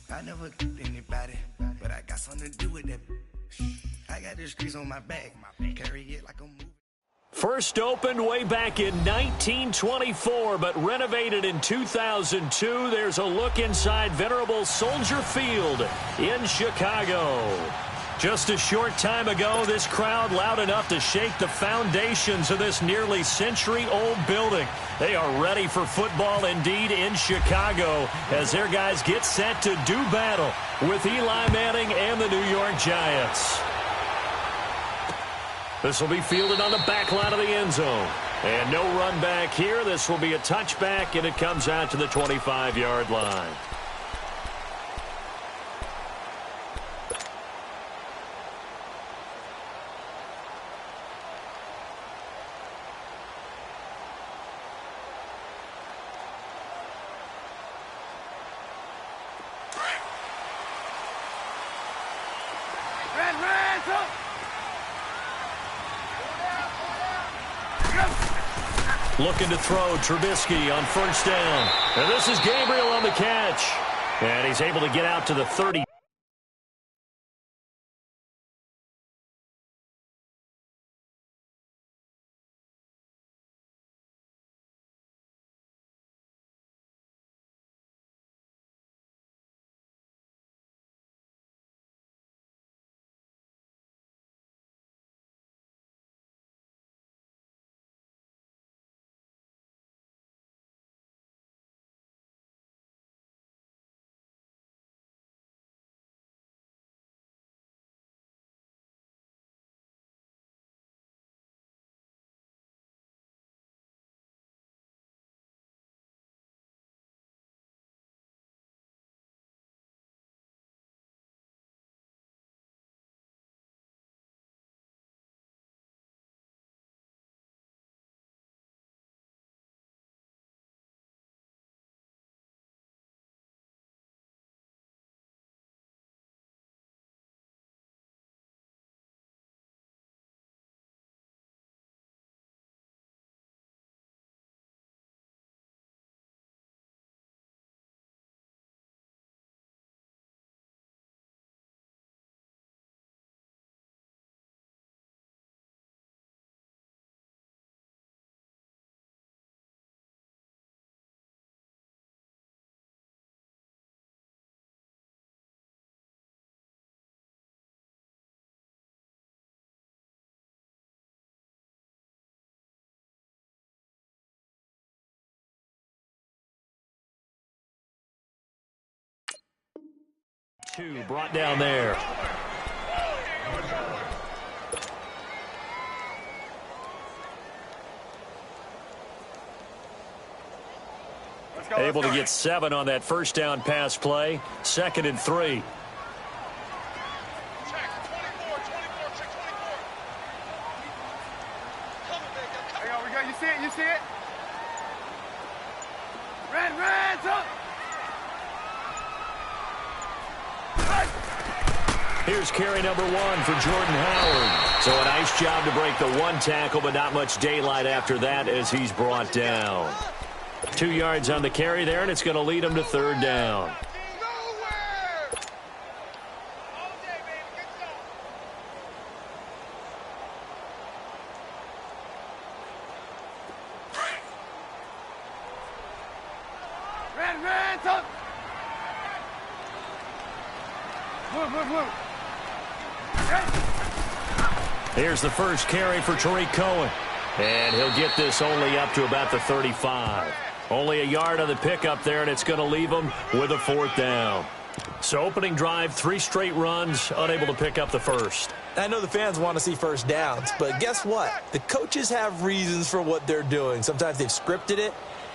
I never killed anybody, but I got something to do with that. I got the streets on my back, carry it like a movie. First opened way back in 1924, but renovated in 2002. There's a look inside venerable Soldier Field in Chicago. Just a short time ago, this crowd loud enough to shake the foundations of this nearly century-old building. They are ready for football indeed in Chicago as their guys get set to do battle with Eli Manning and the New York Giants. This will be fielded on the back line of the end zone. And no run back here. This will be a touchback, and it comes out to the 25-yard line. Looking to throw, Trubisky on first down. And this is Gabriel on the catch. And he's able to get out to the 30. Two brought down there. Able to get 7 on that first down pass play. 2nd and 3. You see it? You see it? Red, up! Here's carry number 1 for Jordan Howard. So a nice job to break the 1 tackle, but not much daylight after that as he's brought down. 2 yards on the carry there, and it's going to lead him to 3rd down. Red, up! Move. Here's the first carry for Tariq Cohen. And he'll get this only up to about the 35. Only a yard on the pickup there, and it's going to leave him with a 4th down. So opening drive, 3 straight runs, unable to pick up the first. I know the fans want to see first downs, but guess what? The coaches have reasons for what they're doing. Sometimes they've scripted it,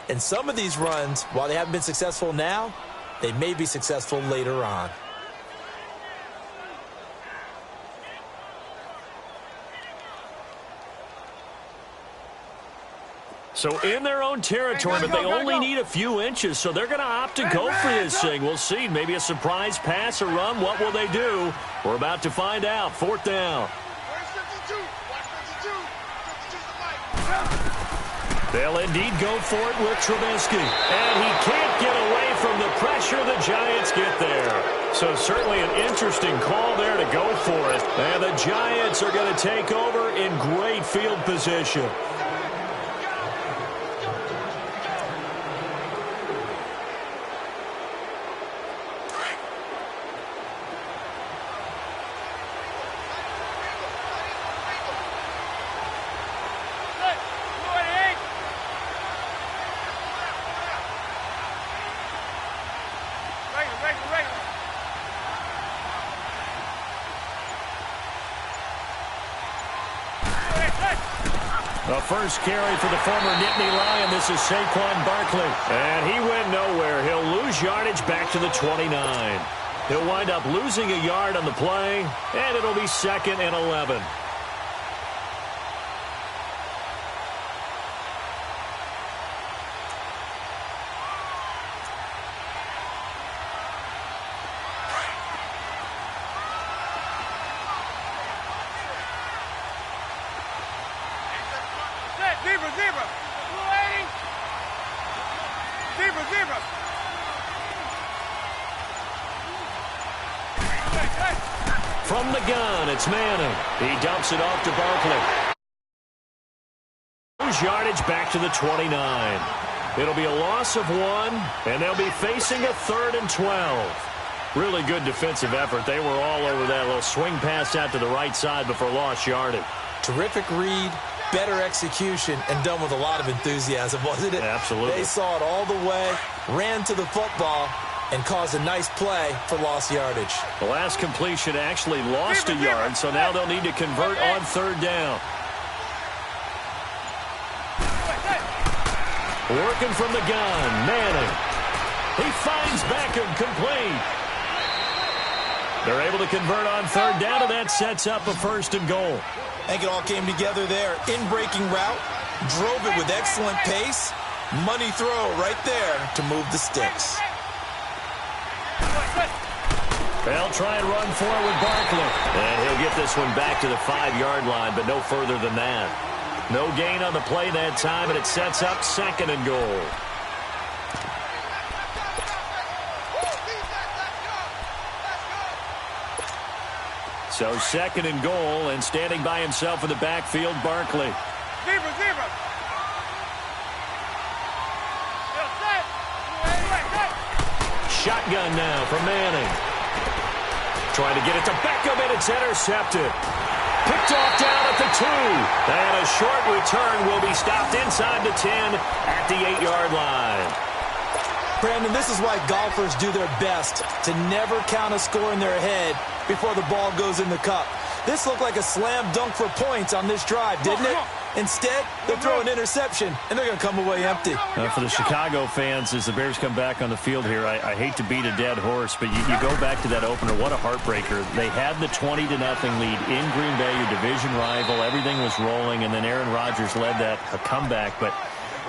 and some of these runs, while they haven't been successful now, they may be successful later on. So in their own territory, but they only need a few inches, so they're going to opt to go for this thing. We'll see. Maybe a surprise pass or run. What will they do? We're about to find out. 4th down. They'll indeed go for it with Trubisky. And he can't get away from the pressure. The Giants get there. So certainly an interesting call there to go for it. And the Giants are going to take over in great field position. The first carry for the former Nittany Lion. This is Saquon Barkley. And he went nowhere. He'll lose yardage back to the 29. He'll wind up losing a yard on the play, and it'll be 2nd and 11. From the gun, it's Manning. He dumps it off to Barkley. Lose yardage back to the 29. It'll be a loss of 1, and they'll be facing a 3rd and 12. Really good defensive effort. They were all over that little swing pass out to the right side before lost yardage. Terrific read, better execution, and done with a lot of enthusiasm, wasn't it? Absolutely. They saw it all the way, ran to the football, and caused a nice play for lost yardage. The last completion actually lost a yard, so now they'll need to convert on 3rd down. Working from the gun, Manning. He finds Beckham complete. They're able to convert on 3rd down, and that sets up a 1st and goal. I think it all came together there. In-breaking route, drove it with excellent pace. Money throw right there to move the sticks. They'll try and run for it with Barkley. And he'll get this one back to the 5-yard line, but no further than that. No gain on the play that time, and it sets up 2nd and goal. So 2nd and goal, and standing by himself in the backfield, Barkley. Shotgun now for Manning. Trying to get it to Beckham, and it's intercepted. Picked off down at the 2. And a short return will be stopped inside the 10 at the 8-yard line. Brandon, this is why golfers do their best to never count a score in their head before the ball goes in the cup. This looked like a slam dunk for points on this drive, didn't it? Instead, they'll throw an interception, and they're going to come away empty. For the Chicago fans, as the Bears come back on the field here, I hate to beat a dead horse, but you go back to that opener. What a heartbreaker. They had the 20-0 lead in Green Bay, your division rival. Everything was rolling, and then Aaron Rodgers led that a comeback. But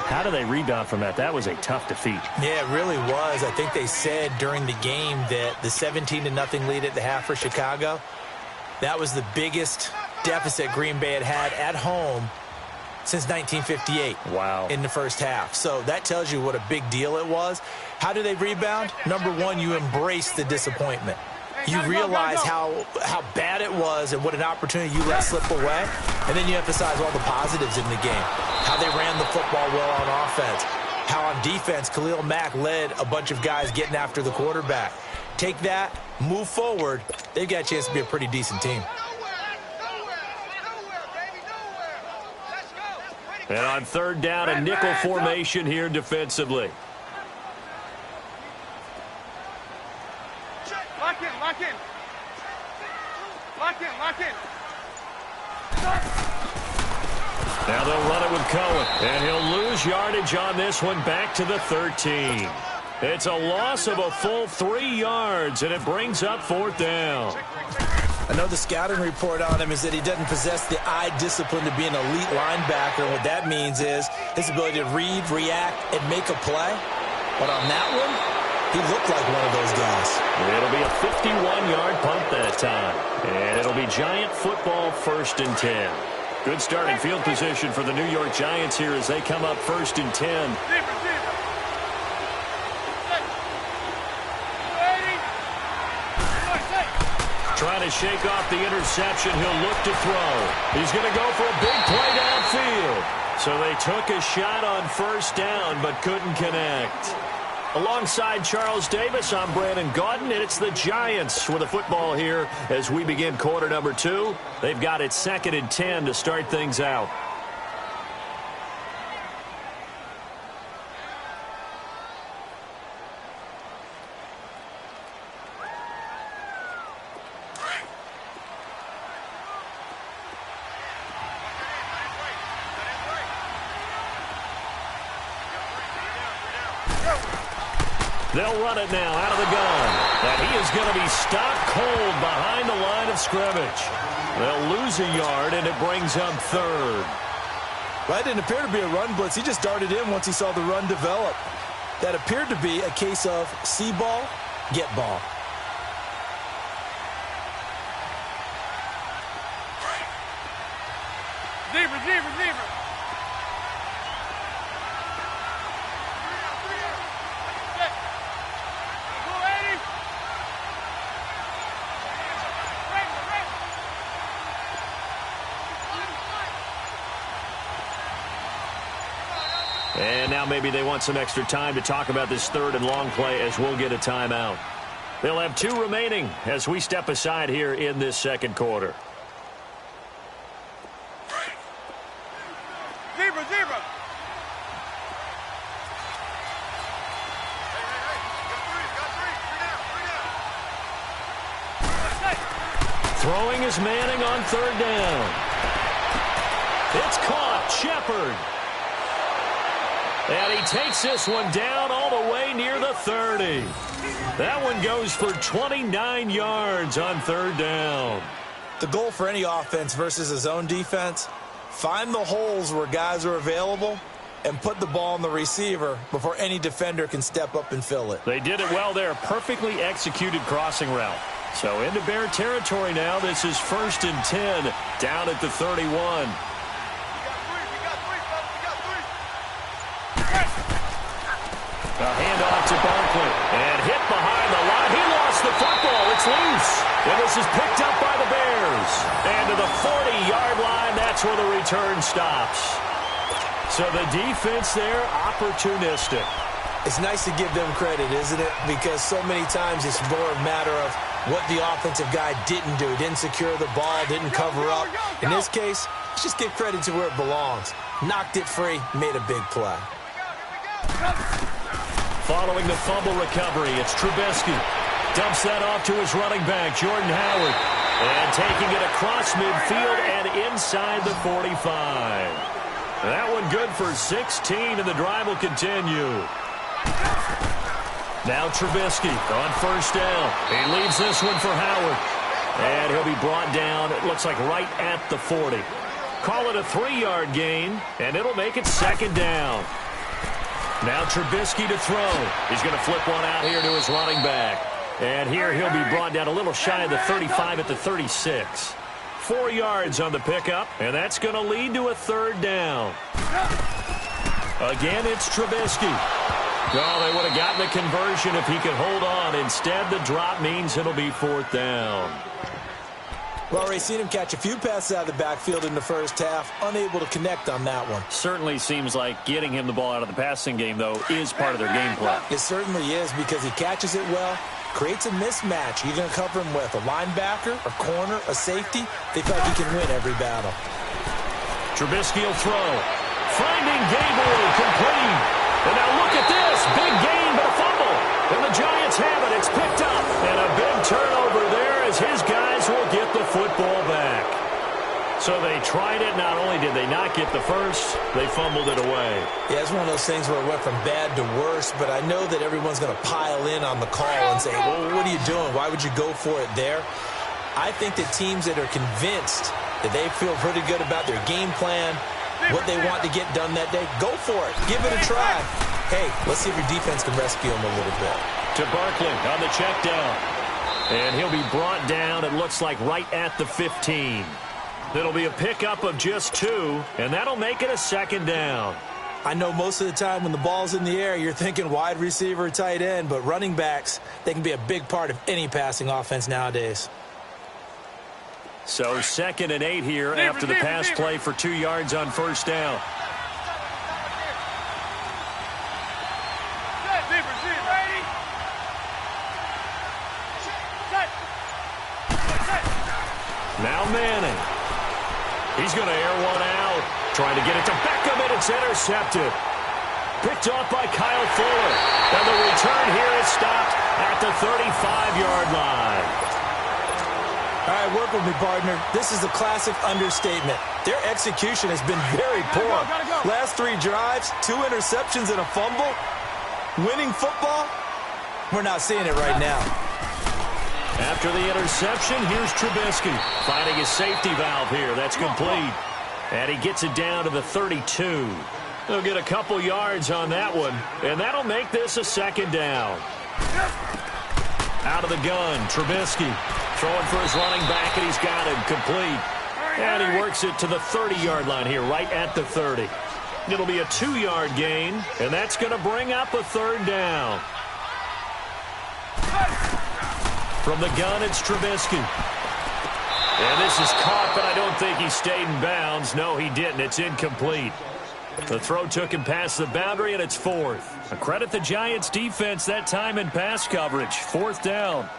how do they rebound from that? That was a tough defeat. Yeah, it really was. I think they said during the game that the 17-0 lead at the half for Chicago, that was the biggest deficit Green Bay had at home since 1958. Wow. In the first half. So that tells you what a big deal it was. How do they rebound? Number one, you embrace the disappointment. You realize how bad it was and what an opportunity you let slip away. And then you emphasize all the positives in the game. How they ran the football well on offense. How on defense, Khalil Mack led a bunch of guys getting after the quarterback. Take that, move forward. They've got a chance to be a pretty decent team. And on 3rd down, a nickel formation here defensively. Lock in, lock in. Lock in, lock in. Now they'll run it with Cohen. And he'll lose yardage on this one back to the 13. It's a loss of a full 3 yards, and it brings up 4th down. I know the scouting report on him is that he doesn't possess the eye discipline to be an elite linebacker. And what that means is his ability to read, react, and make a play. But on that one, he looked like one of those guys. It'll be a 51-yard punt that time. And it'll be Giant football 1st and 10. Good starting field position for the New York Giants here as they come up 1st and 10. Trying to shake off the interception. He'll look to throw. He's going to go for a big play downfield. So they took a shot on 1st down but couldn't connect. Alongside Charles Davis, I'm Brandon Gaudin, and it's the Giants with the football here as we begin quarter number 2. They've got it 2nd and 10 to start things out. They'll run it now out of the gun. And he is going to be stopped cold behind the line of scrimmage. They'll lose a yard, and it brings up 3rd. Well, it didn't appear to be a run blitz. He just darted in once he saw the run develop. That appeared to be a case of see ball, get ball. Zebra. And now maybe they want some extra time to talk about this 3rd and long play as we'll get a timeout. They'll have 2 remaining as we step aside here in this 2nd quarter. Zebra. Throwing is Manning on 3rd down. It's caught. Shepard. And he takes this one down all the way near the 30. That one goes for 29 yards on 3rd down. The goal for any offense versus a zone defense, find the holes where guys are available and put the ball on the receiver before any defender can step up and fill it. They did it well there. Perfectly executed crossing route. So into Bear territory now. This is 1st and 10 down at the 31. A handoff to Barkley, and hit behind the line. He lost the football. It's loose. And this is picked up by the Bears. And to the 40-yard line, that's where the return stops. So the defense there, opportunistic. It's nice to give them credit, isn't it? Because so many times it's more a matter of what the offensive guy didn't do. Didn't secure the ball, didn't cover up. In this case, let's just give credit to where it belongs. Knocked it free, made a big play. Following the fumble recovery, it's Trubisky. Dumps that off to his running back, Jordan Howard. And taking it across midfield and inside the 45. That one good for 16, and the drive will continue. Now Trubisky on 1st down. He leaves this one for Howard. And he'll be brought down, it looks like right at the 40. Call it a 3-yard gain, and it'll make it 2nd down. Now Trubisky to throw. He's going to flip one out here to his running back. And here he'll be brought down a little shy of the 35 at the 36. 4 yards on the pickup, and that's going to lead to a 3rd down. Again, it's Trubisky. Oh, they would have gotten the conversion if he could hold on. Instead, the drop means it'll be 4th down. Well, Ray, seen him catch a few passes out of the backfield in the first half, unable to connect on that one. Certainly seems like getting him the ball out of the passing game, though, is part of their game plan. It certainly is because he catches it well, creates a mismatch. You're going to cover him with a linebacker, a corner, a safety. They feel like he can win every battle. Trubisky will throw. Finding Gabriel complete. And now look at this. Big gain, but a fumble. And the Giants have it. It's picked up. And a big turnover there as his guys will get the football back. So they tried it. Not only did they not get the first, they fumbled it away. Yeah, it's one of those things where it went from bad to worse, but I know that everyone's going to pile in on the call and say, well, what are you doing? Why would you go for it there? I think that teams that are convinced that they feel pretty good about their game plan, what they want to get done that day, go for it. Give it a try. Hey, let's see if your defense can rescue them a little bit. To Barkley on the check down. And he'll be brought down, it looks like, right at the 15. It'll be a pickup of just 2, and that'll make it a 2nd down. I know most of the time when the ball's in the air, you're thinking wide receiver, tight end, but running backs, they can be a big part of any passing offense nowadays. So 2nd and 8 here after the pass play for 2 yards on 1st down. Now Manning. He's going to air one out. Trying to get it to Beckham, and it's intercepted. Picked off by Kyle Fuller. And the return here is stopped at the 35-yard line. All right, work with me, partner. This is a classic understatement. Their execution has been very poor. Last 3 drives, 2 interceptions and a fumble. Winning football? We're not seeing it right now. After the interception, here's Trubisky finding his safety valve here. That's complete. And he gets it down to the 32. They'll get a couple yards on that one, and that'll make this a 2nd down. Out of the gun, Trubisky throwing for his running back, and he's got him complete. And he works it to the 30-yard line here, right at the 30. It'll be a 2-yard gain, and that's going to bring up a 3rd down. From the gun, it's Trubisky. And this is caught, but I don't think he stayed in bounds. No, he didn't. It's incomplete. The throw took him past the boundary, and it's 4th. Credit the Giants' defense that time in pass coverage. 4th down.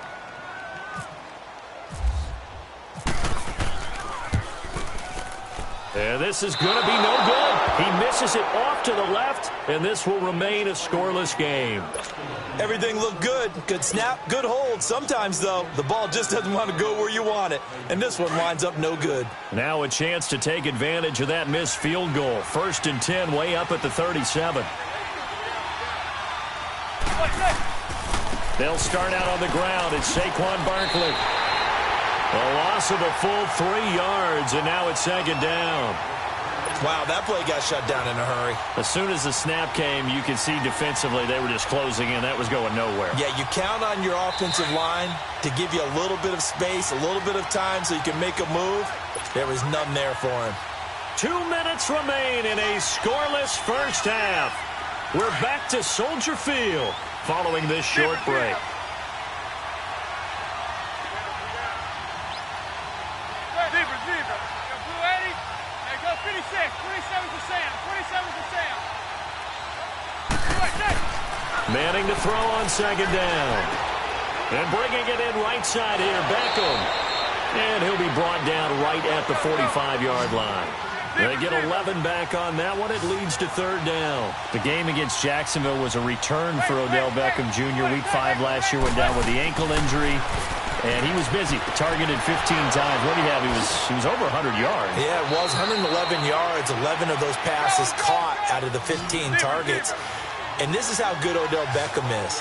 And this is going to be no good. He misses it off to the left, and this will remain a scoreless game. Everything looked good. Good snap, good hold. Sometimes, though, the ball just doesn't want to go where you want it. And this one winds up no good. Now a chance to take advantage of that missed field goal. 1st and 10, way up at the 37. They'll start out on the ground. It's Saquon Barkley. A loss of a full 3 yards, and now it's 2nd down. Wow, that play got shut down in a hurry. As soon as the snap came, you could see defensively they were just closing in. That was going nowhere. Yeah, you count on your offensive line to give you a little bit of space, a little bit of time so you can make a move. There was none there for him. 2 minutes remain in a scoreless first half. We're back to Soldier Field following this short break. Manning to throw on 2nd down. And bringing it in right side here, Beckham. And he'll be brought down right at the 45-yard line. They get 11 back on that one. It leads to 3rd down. The game against Jacksonville was a return for Odell Beckham Jr. Week 5 last year, went down with the ankle injury. And he was busy, targeted 15 times. What do you have? He was over 100 yards. Yeah, it was 111 yards. 11 of those passes caught out of the 15 targets. And this is how good Odell Beckham is.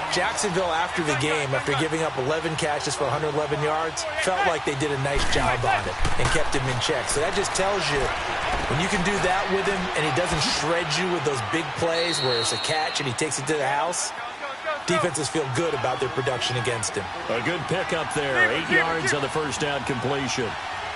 Jacksonville, after the game, after giving up 11 catches for 111 yards, felt like they did a nice job on it and kept him in check. So that just tells you when you can do that with him and he doesn't shred you with those big plays where it's a catch and he takes it to the house, defenses feel good about their production against him. A good pickup there. 8 yards on the first down completion.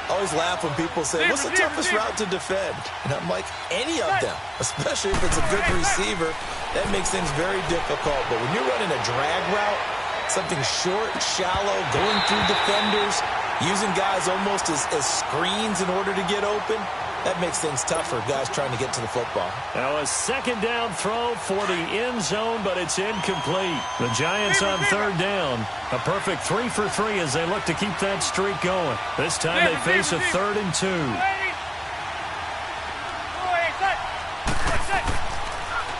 I always laugh when people say, what's the toughest route to defend? And I'm like, any of them, especially if it's a good receiver. That makes things very difficult. But when you're running a drag route, something short, shallow, going through defenders, using guys almost as screens in order to get open, that makes things tough for guys trying to get to the football. Now a 2nd down throw for the end zone, but it's incomplete. The Giants on 3rd down. A perfect 3 for 3 as they look to keep that streak going. This time they face a 3rd and 2.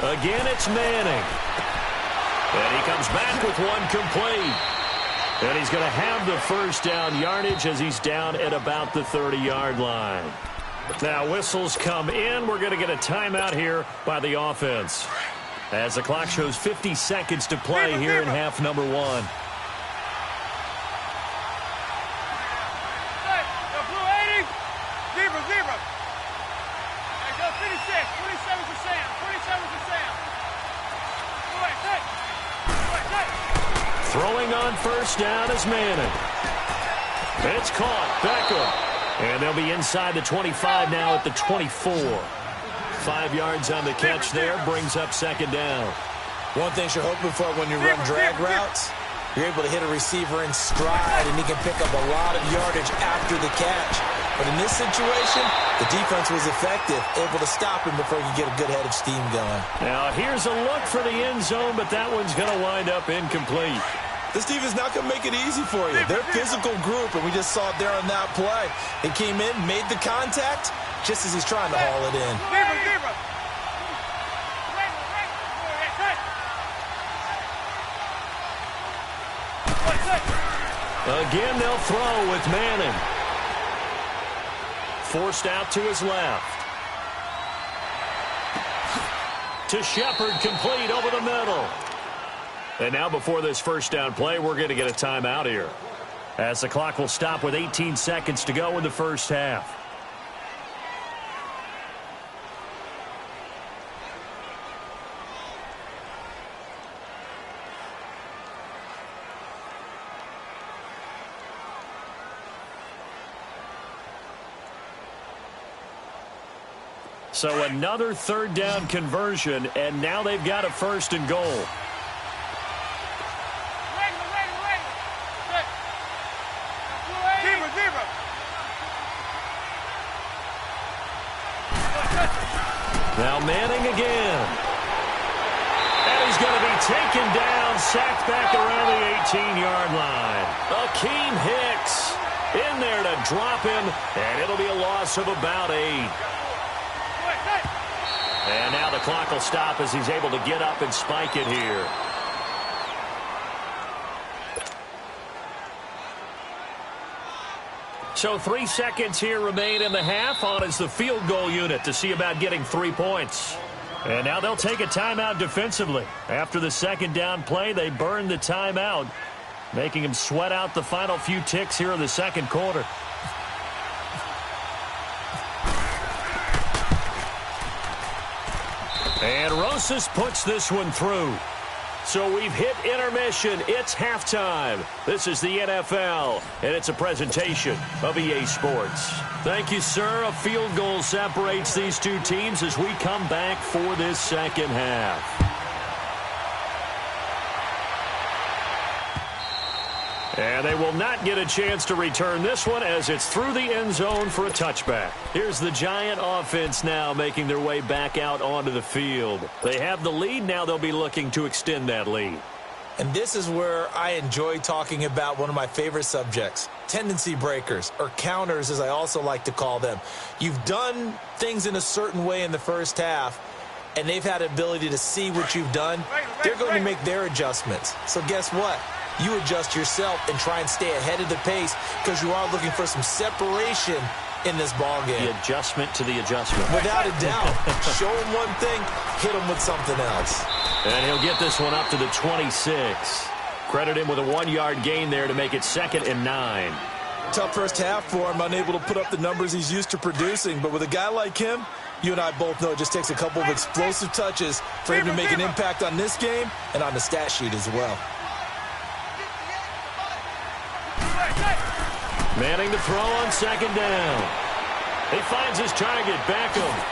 Again, it's Manning. And he comes back with one complete. And he's going to have the first down yardage as he's down at about the 30-yard line. Now whistles come in. We're going to get a timeout here by the offense as the clock shows 50 seconds to play here in half number 1. Throwing on first down is Manning. It's caught. Beckham. And they'll be inside the 25 now at the 24. 5 yards on the catch there, brings up second down. One thing you're hoping for when you run drag routes, you're able to hit a receiver in stride, and he can pick up a lot of yardage after the catch. But in this situation, the defense was effective, able to stop him before he could get a good head of steam going. Now, here's a look for the end zone, but that one's going to wind up incomplete. This defense not going to make it easy for you. They're a physical group, and we just saw it there on that play. He came in, made the contact, just as he's trying to haul it in. Again, they'll throw with Manning. Forced out to his left. To Shepard, complete over the middle. And now before this first down play, we're going to get a timeout here, as the clock will stop with 18 seconds to go in the first half. So another third down conversion, and now they've got a first and goal. Now Manning again. And he's going to be taken down, sacked back around the 18-yard line. Akeem Hicks in there to drop him, and it'll be a loss of about 8. And now the clock will stop as he's able to get up and spike it here. So 3 seconds here remain in the half. On is the field goal unit to see about getting 3 points. And now they'll take a timeout defensively. After the second down play, they burn the timeout, making him sweat out the final few ticks here in the second quarter. And Rosas puts this one through. So we've hit intermission. It's halftime. This is the NFL, and it's a presentation of EA Sports. Thank you, sir. A field goal separates these two teams as we come back for this second half. And they will not get a chance to return this one as it's through the end zone for a touchback. Here's the Giant offense now making their way back out onto the field. They have the lead. Now they'll be looking to extend that lead. And this is where I enjoy talking about one of my favorite subjects, tendency breakers, or counters as I also like to call them. You've done things in a certain way in the first half, and they've had the ability to see what you've done. They're going to make their adjustments. So guess what? You adjust yourself and try and stay ahead of the pace because you are looking for some separation in this ball game. The adjustment to the adjustment. Without a doubt. Show him one thing, hit him with something else. And he'll get this one up to the 26. Credit him with a 1-yard gain there to make it 2nd and 9. Tough first half for him, unable to put up the numbers he's used to producing. But with a guy like him, you and I both know it just takes a couple of explosive touches for him to make an impact on this game and on the stat sheet as well. Manning to throw on second down. He finds his target, Beckham.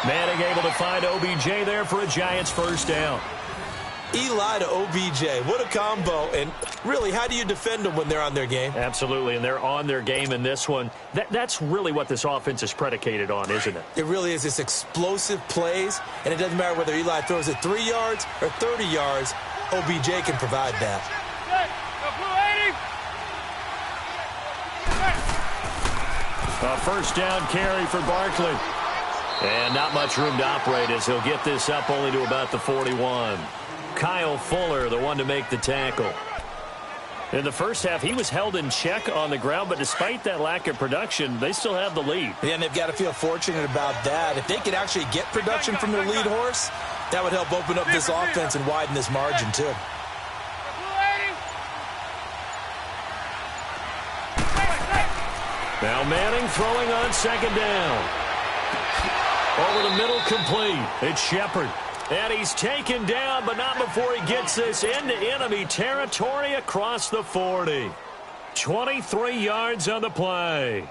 Manning able to find OBJ there for a Giants first down. Eli to OBJ. What a combo. And really, how do you defend them when they're on their game? Absolutely, and they're on their game in this one. That's really what this offense is predicated on, isn't it? It really is. It's explosive plays, and it doesn't matter whether Eli throws it 3 yards or 30 yards. OBJ can provide that. A first down carry for Barkley. And not much room to operate as he'll get this up only to about the 41. Kyle Fuller, the one to make the tackle. In the first half, he was held in check on the ground, but despite that lack of production, they still have the lead. Yeah, and they've got to feel fortunate about that. If they could actually get production from their lead horse, that would help open up this offense and widen this margin, too. Now Manning throwing on second down. Over the middle, complete. It's Shepard. And he's taken down, but not before he gets this into enemy territory across the 40. 23 yards on the play.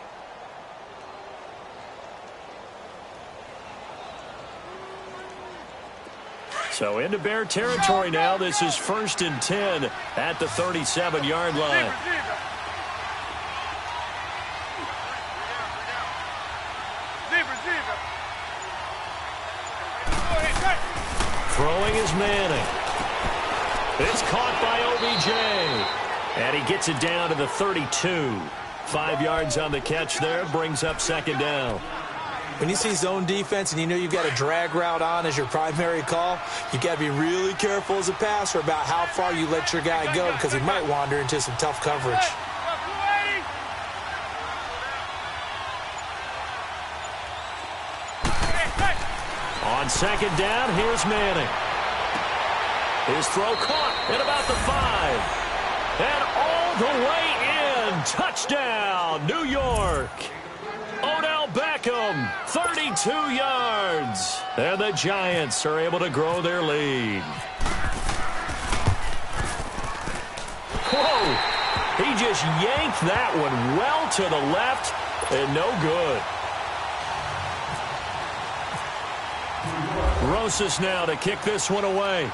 So into Bear territory now. This is 1st and 10 at the 37-yard line. Throwing is Manning. It's caught by OBJ. And he gets it down to the 32. 5 yards on the catch there. Brings up 2nd down. When you see zone defense and you know you've got a drag route on as your primary call, you've got to be really careful as a passer about how far you let your guy go because he might wander into some tough coverage. On 2nd down, here's Manning. His throw caught at about the 5. And all the way in. Touchdown, New York. Odell Beckham, 32 yards. And the Giants are able to grow their lead. Whoa! He just yanked that one well to the left and no good. Rosas now to kick this one away.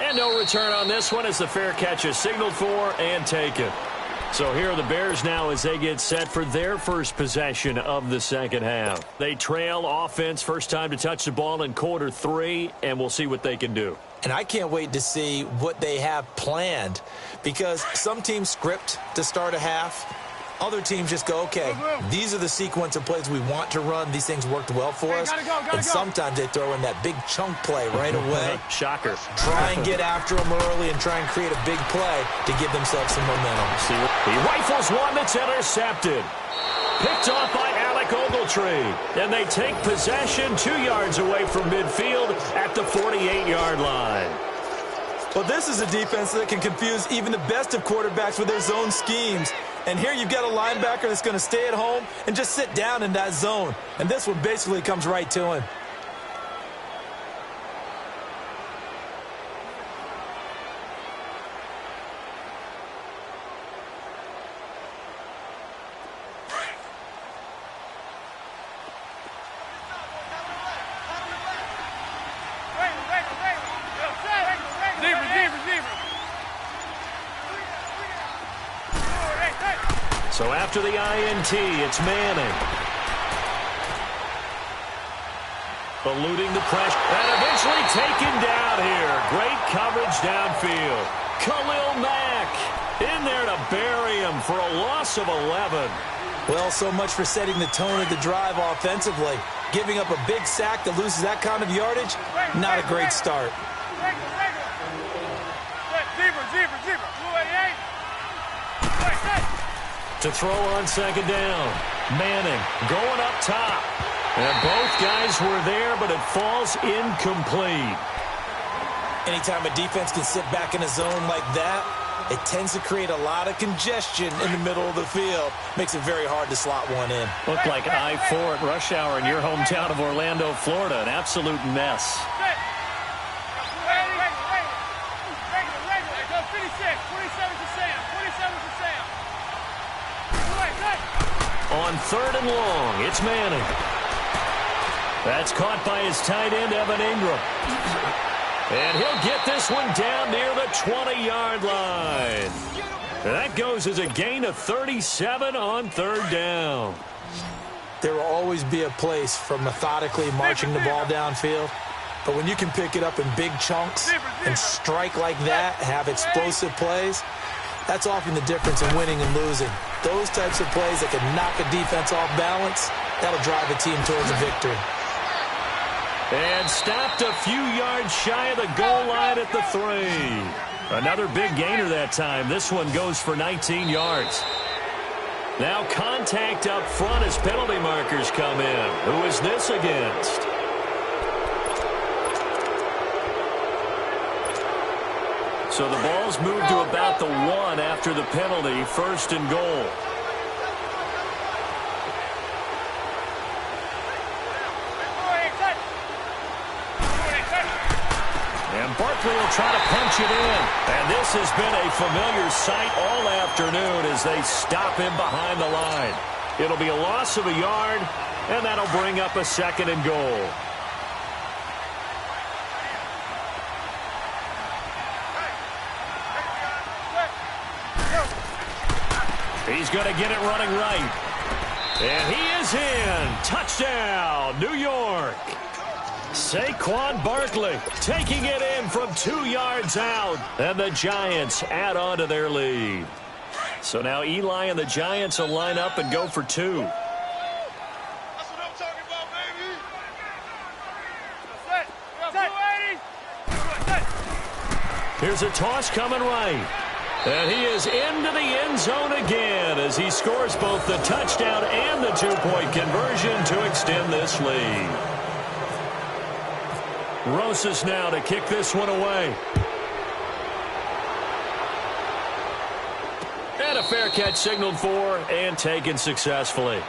And no return on this one as the fair catch is signaled for and taken. So here are the Bears now as they get set for their first possession of the second half. They trail offense, first time to touch the ball in quarter 3, and we'll see what they can do. And I can't wait to see what they have planned because some teams script to start a half. Other teams just go, okay, these are the sequence of plays we want to run. These things worked well for us. And sometimes they throw in that big chunk play right away. Shocker. Try and get after them early and try and create a big play to give themselves some momentum. He rifles one that's intercepted. Picked off by Alec Ogletree. And they take possession 2 yards away from midfield at the 48-yard line. Well, this is a defense that can confuse even the best of quarterbacks with their zone schemes. And here you've got a linebacker that's going to stay at home and just sit down in that zone. And this one basically comes right to him. So after the INT, it's Manning. Eluding the pressure. And eventually taken down here. Great coverage downfield. Khalil Mack in there to bury him for a loss of 11. Well, so much for setting the tone of the drive offensively. Giving up a big sack that loses that kind of yardage, not a great start. To throw on second down. Manning going up top. And both guys were there, but it falls incomplete. Anytime a defense can sit back in a zone like that, it tends to create a lot of congestion in the middle of the field. Makes it very hard to slot one in. Looked like I-4 at rush hour in your hometown of Orlando, Florida. An absolute mess. On 3rd and long, it's Manning. That's caught by his tight end, Evan Ingram. And he'll get this one down near the 20-yard line. And that goes as a gain of 37 on 3rd down. There will always be a place for methodically marching the ball downfield. But when you can pick it up in big chunks and strike like that, have explosive plays, that's often the difference in winning and losing. Those types of plays that can knock a defense off balance, that'll drive a team towards a victory. And stopped a few yards shy of the goal line at the 3. Another big gainer that time. This one goes for 19 yards. Now contact up front as penalty markers come in. Who is this against? So the ball's moved to about the 1 after the penalty, 1st and goal. And Barkley will try to punch it in. And this has been a familiar sight all afternoon as they stop him behind the line. It'll be a loss of a yard, and that'll bring up a 2nd and goal. He's going to get it running right. And he is in. Touchdown, New York. Saquon Barkley taking it in from 2 yards out. And the Giants add on to their lead. So now Eli and the Giants will line up and go for 2. That's what I'm talking about, baby. Set. Here's a toss coming right. And he is into the end zone again as he scores both the touchdown and the 2-point conversion to extend this lead. Rosas now to kick this one away. And a fair catch signaled for and taken successfully.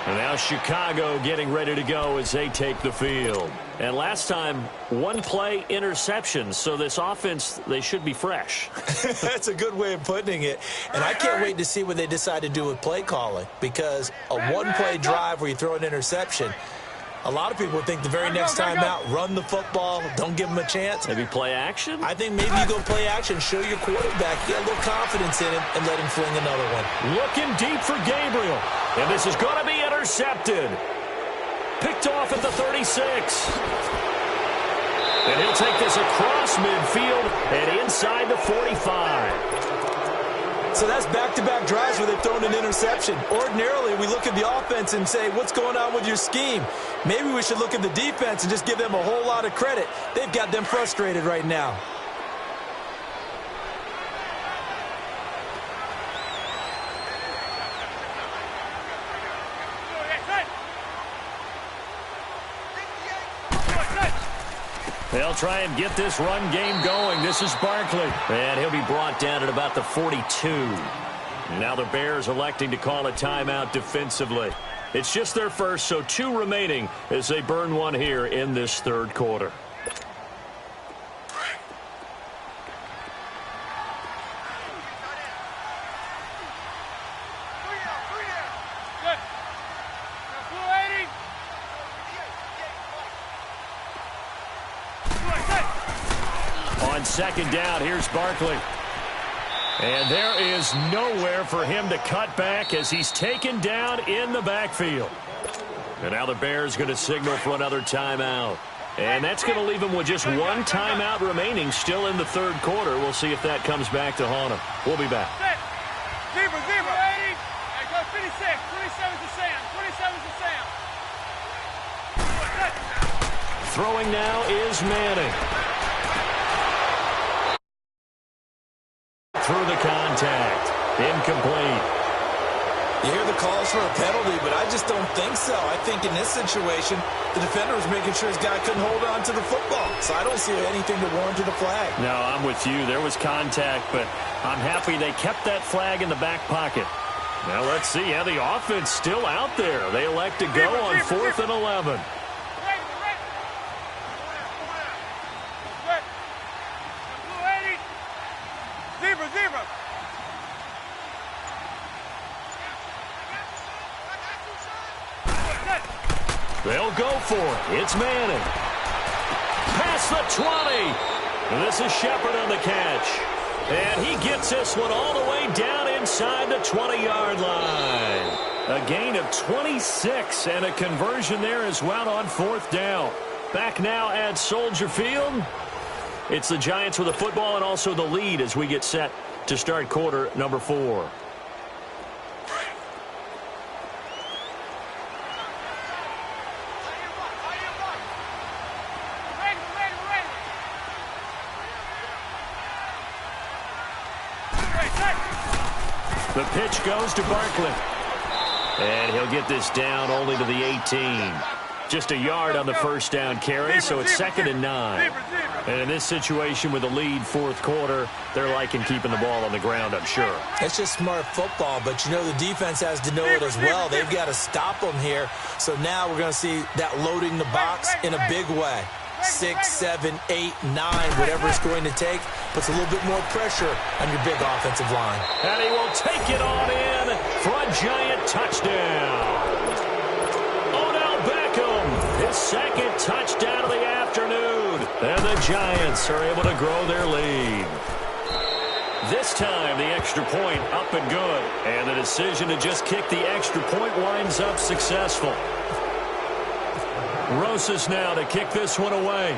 And now Chicago getting ready to go as they take the field. And last time, 1-play interception. So this offense, they should be fresh. That's a good way of putting it. And I can't wait to see what they decide to do with play calling. Because a 1-play drive where you throw an interception, a lot of people think the very next time out, run the football, don't give them a chance. Maybe play action? I think maybe you go play action, show your quarterback, get a little confidence in him, and let him fling another one. Looking deep for Gabriel. And this is going to be intercepted. Picked off at the 36. And he'll take this across midfield and inside the 45. So that's back-to-back drives where they've thrown an interception. Ordinarily, we look at the offense and say, what's going on with your scheme? Maybe we should look at the defense and just give them a whole lot of credit. They've got them frustrated right now. They'll try and get this run game going. This is Barkley. And he'll be brought down at about the 42. Now the Bears electing to call a timeout defensively. It's just their first, so 2 remaining as they burn one here in this 3rd quarter. On 2nd down, here's Barkley. And there is nowhere for him to cut back as he's taken down in the backfield. And now the Bears going to signal for another timeout. And that's going to leave him with just 1 timeout remaining still in the 3rd quarter. We'll see if that comes back to haunt him. We'll be back. Zebra. Hey, go 56. 27's the Sam. 27's the Sam. Throwing now is Manning. Through the contact. Incomplete. You hear the calls for a penalty, but I just don't think so. I think in this situation, the defender was making sure his guy couldn't hold on to the football. So I don't see anything to warrant a flag. No, I'm with you. There was contact, but I'm happy they kept that flag in the back pocket. Now let's see how the offense still out there. They elect to go on 4th and 11. Zebra. They'll go for it. It's Manning. Past the 20. And this is Shepard on the catch. And he gets this one all the way down inside the 20-yard line. A gain of 26 and a conversion there as well on 4th down. Back now at Soldier Field. It's the Giants with the football and also the lead as we get set to start quarter number 4. The pitch goes to Barkley. And he'll get this down only to the 18. Just a yard on the first down carry, so it's 2nd and 9. And in this situation with the lead 4th quarter, they're liking keeping the ball on the ground, I'm sure. It's just smart football, but you know the defense has to know it as well. They've got to stop them here. So now we're going to see that loading the box in a big way. 6, 7, 8, 9, whatever it's going to take, puts a little bit more pressure on your big offensive line. And he will take it on in for a giant touchdown. Odell Beckham, his second touchdown of the afternoon. And the Giants are able to grow their lead. This time, the extra point up and good. And the decision to just kick the extra point winds up successful. Rosas now to kick this one away.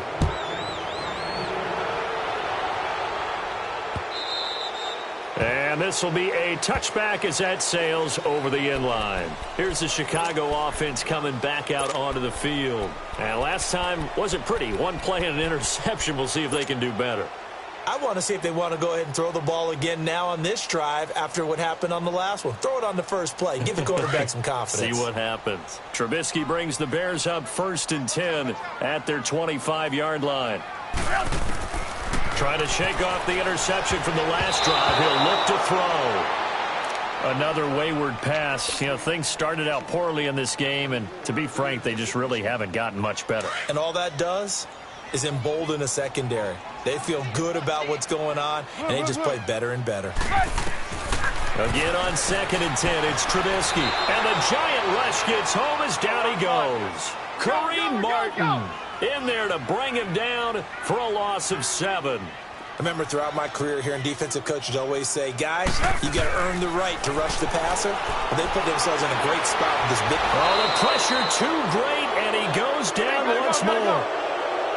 And this will be a touchback as that sails over the end line. Here's the Chicago offense coming back out onto the field. And last time wasn't pretty. One play and an interception. We'll see if they can do better. I want to see if they want to go ahead and throw the ball again now on this drive after what happened on the last one. Throw it on the first play. Give the quarterback some confidence. See what happens. Trubisky brings the Bears up 1st and 10 at their 25-yard line. Trying to shake off the interception from the last drive. He'll look to throw. Another wayward pass. You know, things started out poorly in this game, and to be frank, they just really haven't gotten much better. And all that does is embolden a secondary. They feel good about what's going on, and they just play better and better. Again on 2nd and 10, it's Trubisky. And the giant rush gets home as down he goes. Kareem Martin in there to bring him down for a loss of 7. I remember throughout my career hearing defensive coaches always say, guys, you got to earn the right to rush the passer. But they put themselves in a great spot with this big. Oh, the pressure too great, and he goes down once more.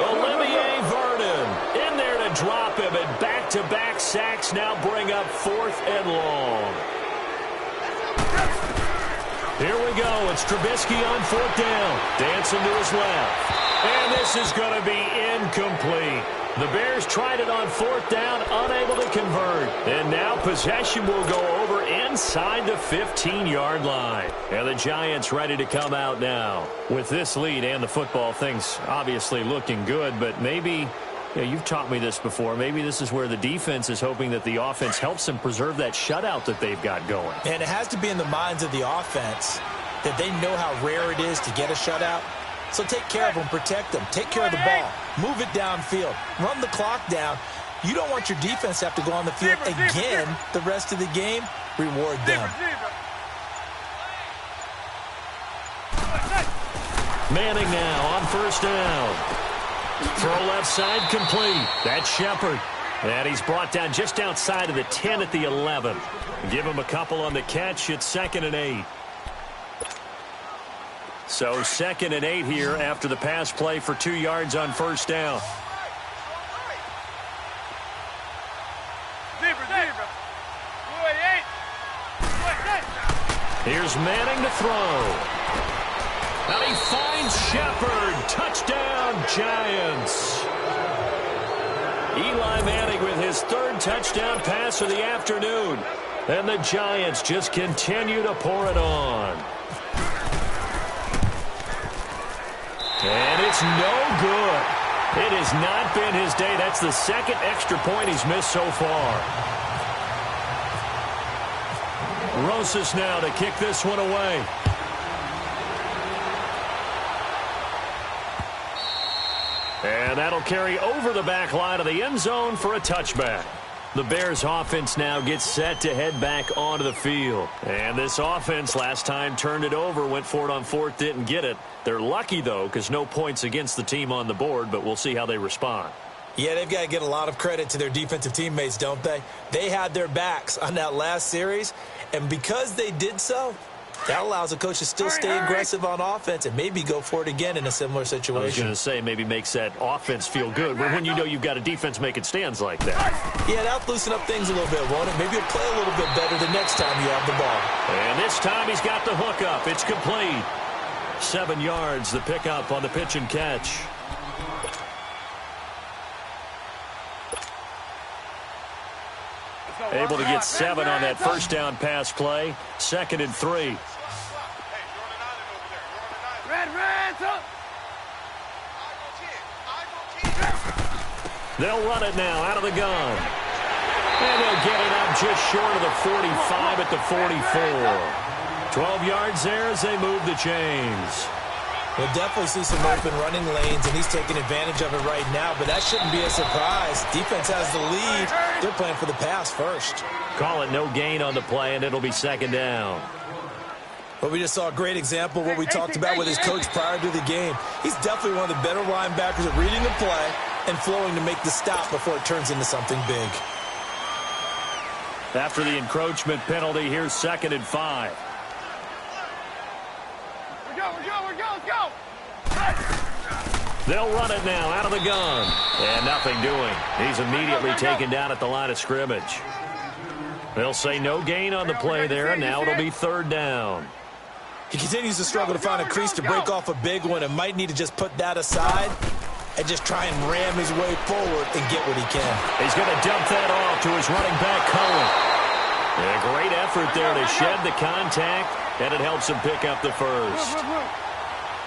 Olivier Vernon in there to drop him, and back-to-back sacks now bring up 4th and long. Here we go. It's Trubisky on 4th down. Dancing to his left. And this is going to be incomplete. The Bears tried it on 4th down, unable to convert. And now possession will go over inside the 15-yard line. And the Giants ready to come out now. With this lead and the football, things obviously looking good, but maybe, you know, you've taught me this before, maybe this is where the defense is hoping that the offense helps them preserve that shutout that they've got going. And it has to be in the minds of the offense that they know how rare it is to get a shutout. So take care of them, protect them, take care of the ball, move it downfield, run the clock down. You don't want your defense to have to go on the field again the rest of the game. Reward them. Manning now on 1st down. Throw left side complete. That's Shepard. And he's brought down just outside of the 10 at the 11. Give him a couple on the catch. It's 2nd and 8. So 2nd and 8 here after the pass play for 2 yards on 1st down. Here's Manning to throw. And he finds Shepard. Touchdown, Giants. Eli Manning with his 3rd touchdown pass of the afternoon. And the Giants just continue to pour it on. And it's no good. It has not been his day. That's the 2nd extra point he's missed so far. Rosas now to kick this one away. And that'll carry over the back line of the end zone for a touchback. The Bears offense now gets set to head back onto the field. And this offense last time turned it over, went for it on 4th, didn't get it. They're lucky, though, because no points against the team on the board, but we'll see how they respond. Yeah, they've got to get a lot of credit to their defensive teammates, don't they? They had their backs on that last series, and because they did so, that allows the coach to still stay aggressive on offense and maybe go for it again in a similar situation. I was going to say maybe makes that offense feel good when you know you've got a defense making stands like that. Yeah, that'll loosen up things a little bit, won't it? Maybe you'll play a little bit better the next time you have the ball. And this time he's got the hook up. It's complete. 7 yards, the pickup on the pitch and catch. Able to get 7 on that 1st down pass play. 2nd and 3. They'll run it now out of the gun. And they'll get it up just short of the 45 at the 44. 12 yards there as they move the chains. We'll definitely see some open running lanes, and he's taking advantage of it right now, but that shouldn't be a surprise. Defense has the lead. They're playing for the pass first. Call it no gain on the play, and it'll be second down. Well, we just saw a great example of what we talked about with his coach prior to the game. He's definitely one of the better linebackers at reading the play and flowing to make the stop before it turns into something big. After the encroachment penalty, here's 2nd and 5. We're go, let's go! They'll run it now out of the gun. And nothing doing. He's immediately taken down at the line of scrimmage. They'll say no gain on the play there, and now it'll be 3rd down. He continues to struggle to find a crease to break off a big one and might need to just put that aside and just try and ram his way forward and get what he can. He's going to dump that off to his running back, Cohen. A great effort there to shed the contact, and it helps him pick up the first.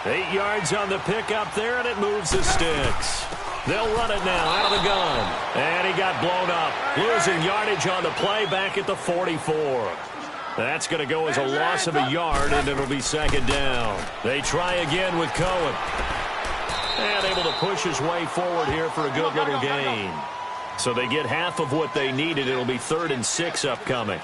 8 yards on the pickup there, and it moves the sticks. They'll run it now out of the gun. And he got blown up. Losing yardage on the play back at the 44. That's going to go as a loss of a yard, and it'll be 2nd down. They try again with Cohen. And able to push his way forward here for a good little gain. So they get half of what they needed. It'll be 3rd and 6 upcoming.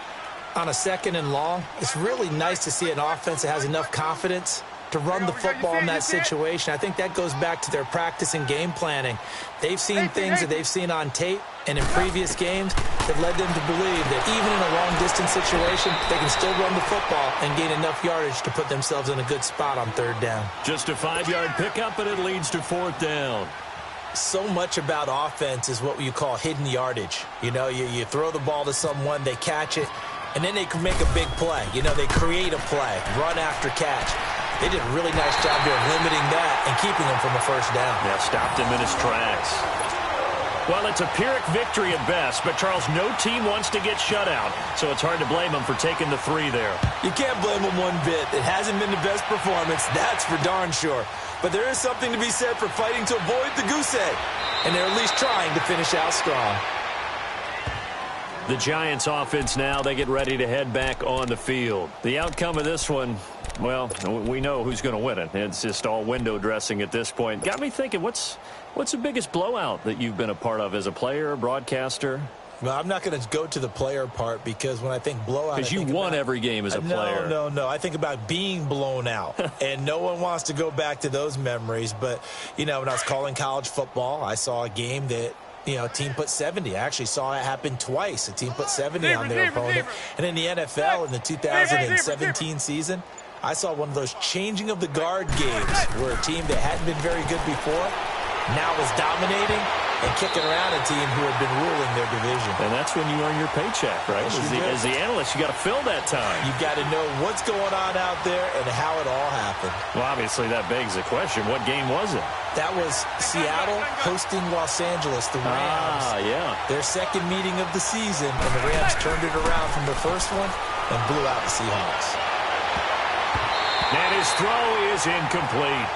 On a 2nd and long, it's really nice to see an offense that has enough confidence to run the football in that situation. I think that goes back to their practice and game planning. They've seen things that they've seen on tape and in previous games that led them to believe that even in a long-distance situation, they can still run the football and gain enough yardage to put themselves in a good spot on 3rd down. Just a 5-yard pickup, and it leads to 4th down. So much about offense is what you call hidden yardage. You know, you throw the ball to someone, they catch it, and then they can make a big play. You know, they create a play, run after catch. They did a really nice job there of limiting that and keeping him from a 1st down. Yeah, stopped him in his tracks. Well, it's a Pyrrhic victory at best, but, Charles, no team wants to get shut out, so it's hard to blame them for taking the 3 there. You can't blame them one bit. It hasn't been the best performance, that's for darn sure. But there is something to be said for fighting to avoid the goose egg, and they're at least trying to finish out strong. The Giants offense now, they get ready to head back on the field. The outcome of this one, well, we know who's going to win it. It's just all window dressing at this point. Got me thinking, what's the biggest blowout that you've been a part of as a player, broadcaster? Well, I'm not going to go to the player part because when I think blowout, because you won every game as a player. No. I think about being blown out, and no one wants to go back to those memories. But, you know, when I was calling college football, I saw a game that, you know, a team put 70. I actually saw it happen twice. A team put 70 on their opponent. And in the NFL in the 2017 season, I saw one of those changing of the guard games where a team that hadn't been very good before now was dominating and kicking around a team who had been ruling their division. And that's when you earn your paycheck, right? As the analyst, you got to fill that time. You've got to know what's going on out there and how it all happened. Well, obviously, that begs the question, what game was it? That was Seattle hosting Los Angeles, the Rams. Yeah. Their 2nd meeting of the season, and the Rams turned it around from the first one and blew out the Seahawks. And his throw is incomplete.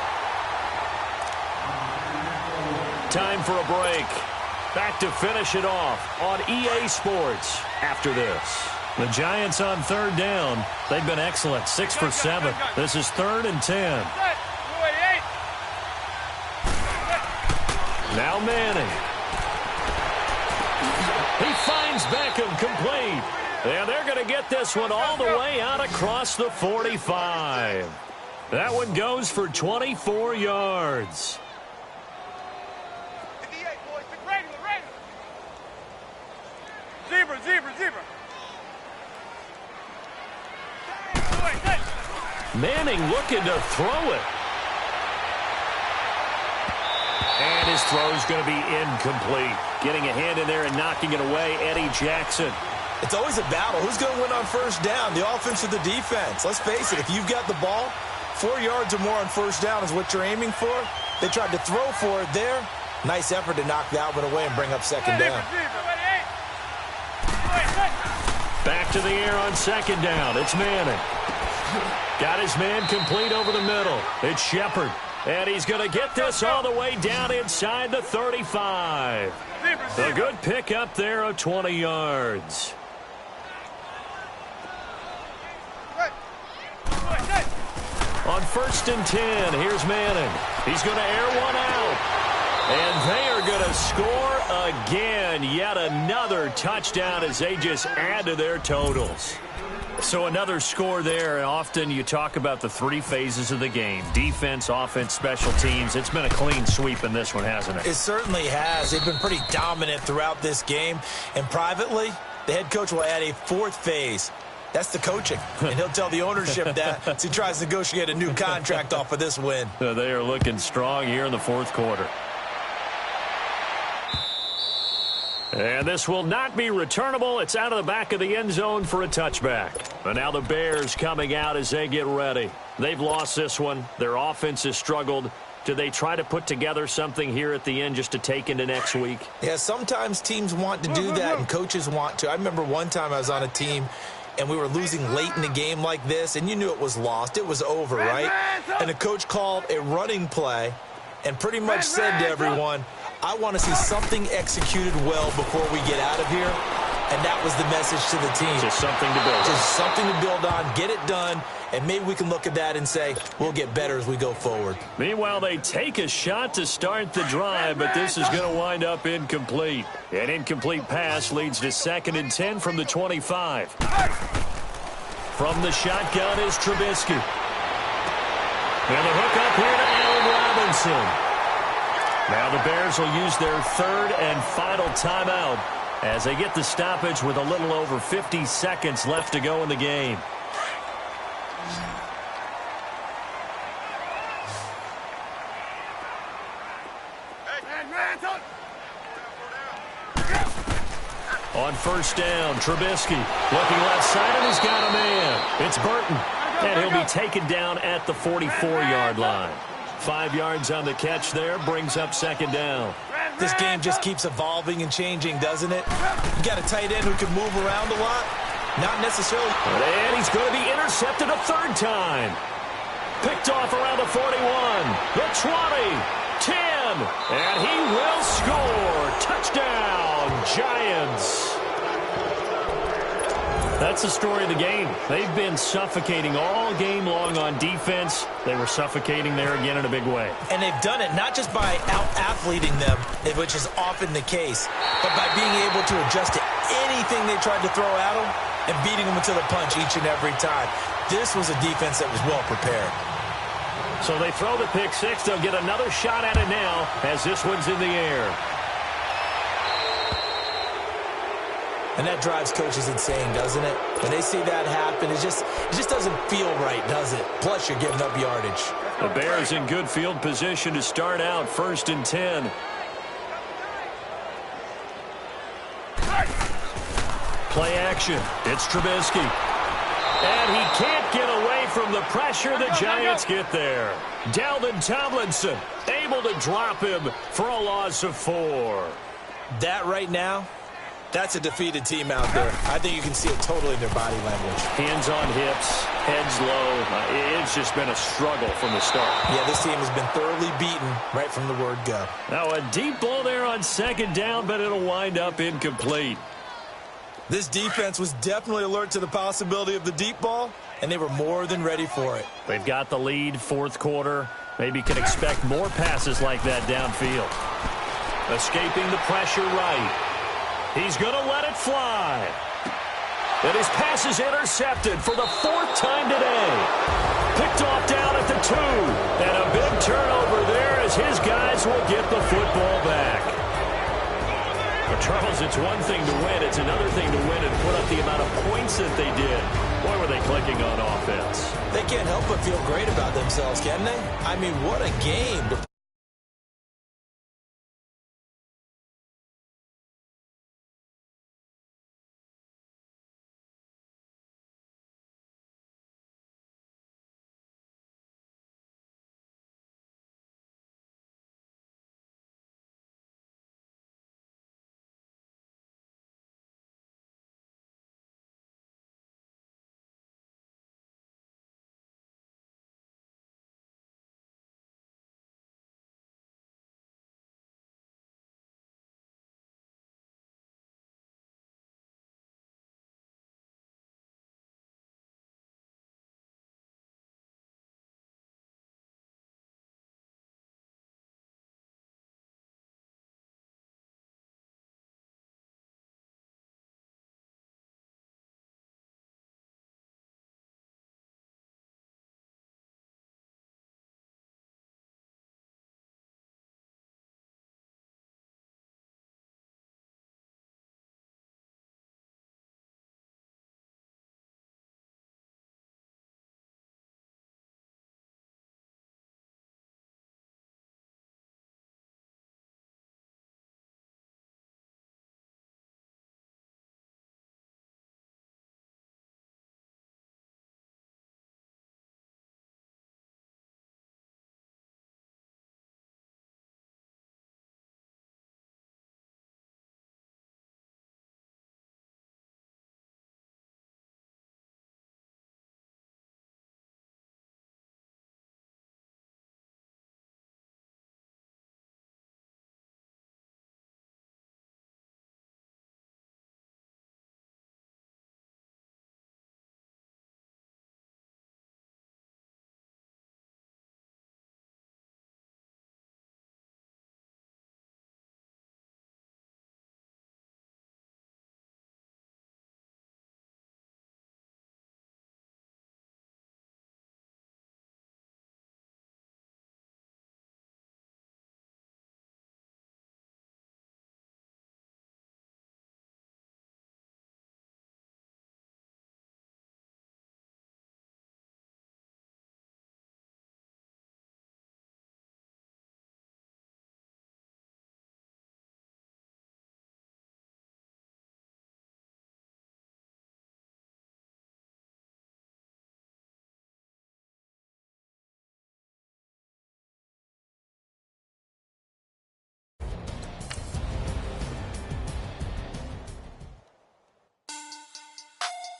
Time for a break. Back to finish it off on EA Sports after this. The Giants on 3rd down. They've been excellent, 6 for 7. This is 3rd and 10. Now Manning. He finds Beckham complete. And they're going to get this one all the way out across the 45. That one goes for 24 yards. Zebra. Manning looking to throw it. And his throw is going to be incomplete. Getting a hand in there and knocking it away, Eddie Jackson. It's always a battle. Who's going to win on 1st down, the offense or the defense? Let's face it, if you've got the ball, 4 yards or more on 1st down is what you're aiming for. They tried to throw for it there. Nice effort to knock that one away and bring up 2nd down. Back to the air on 2nd down. It's Manning. Got his man complete over the middle. It's Shepard. And he's going to get this all the way down inside the 35. A good pickup there of 20 yards. On first and 10. Here's Manning. He's going to air one out. And they are going to score again. Yet another touchdown as they just add to their totals. So another score there, and often you talk about the three phases of the game. Defense, offense, special teams. It's been a clean sweep in this one, hasn't it? It certainly has. They've been pretty dominant throughout this game. And privately, the head coach will add a fourth phase. That's the coaching. And he'll tell the ownership that as he tries to negotiate a new contract off of this win. They are looking strong here in the fourth quarter. And this will not be returnable. It's out of the back of the end zone for a touchback. And now the Bears coming out as they get ready. They've lost this one. Their offense has struggled. Do they try to put together something here at the end just to take into next week? Yeah, sometimes teams want to do that and coaches want to. I remember one time I was on a team and we were losing late in the game like this, and you knew it was lost. It was over, right? And the coach called a running play and pretty much said to everyone, I want to see something executed well before we get out of here. And that was the message to the team. Just something to build on. Just something to build on, get it done, and maybe we can look at that and say, we'll get better as we go forward. Meanwhile, they take a shot to start the drive, but this is going to wind up incomplete. An incomplete pass leads to 2nd and 10 from the 25. From the shotgun is Trubisky. And the hook up here to Allen Robinson. Now the Bears will use their third and final timeout as they get the stoppage with a little over 50 seconds left to go in the game. On first down, Trubisky looking left side, and he's got a man. It's Burton, and he'll be taken down at the 44-yard line. 5 yards on the catch there, brings up 2nd down. This game just keeps evolving and changing, doesn't it? You got a tight end who can move around a lot. Not necessarily. And he's going to be intercepted a third time. Picked off around the 41, the 20, 10, and he will score. Touchdown, Giants. That's the story of the game. They've been suffocating all game long on defense. They were suffocating there again in a big way. And they've done it not just by out-athleting them, which is often the case, but by being able to adjust to anything they tried to throw at them and beating them to the punch each and every time. This was a defense that was well prepared. So they throw the pick six. They'll get another shot at it now as this one's in the air. And that drives coaches insane, doesn't it? When they see that happen, it just doesn't feel right, does it? Plus, you're giving up yardage. The Bears in good field position to start out 1st and 10. Play action. It's Trubisky. And he can't get away from the pressure. The Giants get there. Dalvin Tomlinson able to drop him for a loss of 4. That right now, that's a defeated team out there. I think you can see it totally in their body language. Hands on hips, heads low. It's just been a struggle from the start. Yeah, this team has been thoroughly beaten right from the word go. Now a deep ball there on 2nd down, but it'll wind up incomplete. This defense was definitely alert to the possibility of the deep ball, and they were more than ready for it. They've got the lead, 4th quarter. Maybe can expect more passes like that downfield. Escaping the pressure right. He's going to let it fly. And his pass is intercepted for the 4th time today. Picked off down at the 2. And a big turnover there as his guys will get the football back. But Charles, it's one thing to win. It's another thing to win and put up the amount of points that they did. Boy, were they clicking on offense. They can't help but feel great about themselves, can they? I mean, what a game.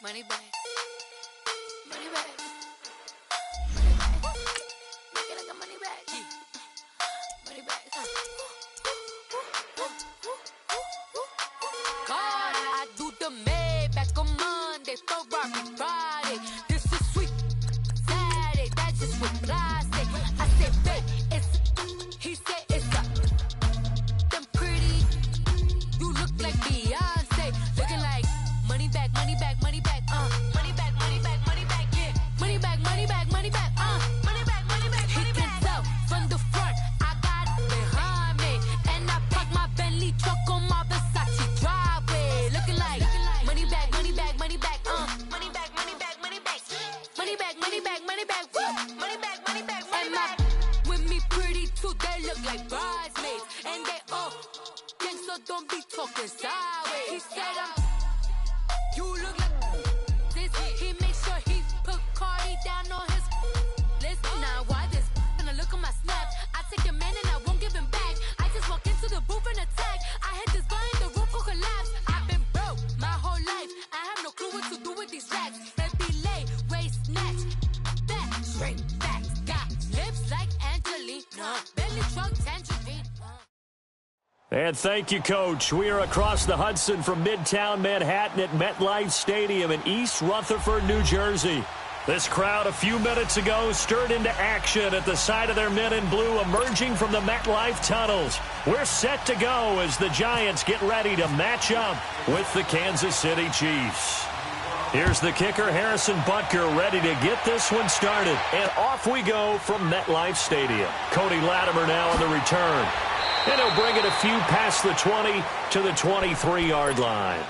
Money back. Money back. Money back. Make it like a money back. Money back. God, I do the Maybach on Monday, Ferrari Friday. This is sweet Saturday. That's just what I say. I said, babe, it's. He said it's a. Them pretty. You look like Beyonce. Looking like money back, money back, money back. Money back, money back, money back. Yeah. Money back, money back, money back. Money back, money back, money back. He can tell from the front. I got it behind me, and I park my Bentley truck on my Versace driveway. Looking like money back, money back, money back. Money back, money back, money back. Money back, money back, money back. Money back, money back, money back. With me pretty too, they look like bridesmaids, and they all gang, so don't be talking sideways. He said you look like this. He makes sure he put Cardi down on his list. Now why this? Gonna look on my snap. I take your man and I won't give him back. I just walk into the booth and attack. I hit this button, the roof will collapse. I've been broke my whole life. I have no clue what to do with these racks. Baby lay, waist snatch, back, straight back. Got lips like Angelina, belly truck tangerine. And thank you, Coach. We are across the Hudson from Midtown Manhattan at MetLife Stadium in East Rutherford, New Jersey. This crowd a few minutes ago stirred into action at the side of their men in blue emerging from the MetLife tunnels. We're set to go as the Giants get ready to match up with the Kansas City Chiefs. Here's the kicker, Harrison Butker, ready to get this one started. And off we go from MetLife Stadium. Cody Latimer now on the return. And he'll bring it a few past the 20 to the 23-yard line.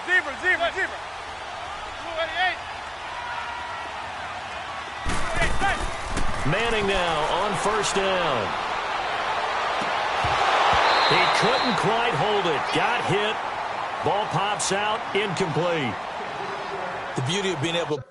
Zebra, zebra, zebra. Blue 88. Manning now on first down. He couldn't quite hold it. Got hit. Ball pops out. Incomplete. The beauty of being able to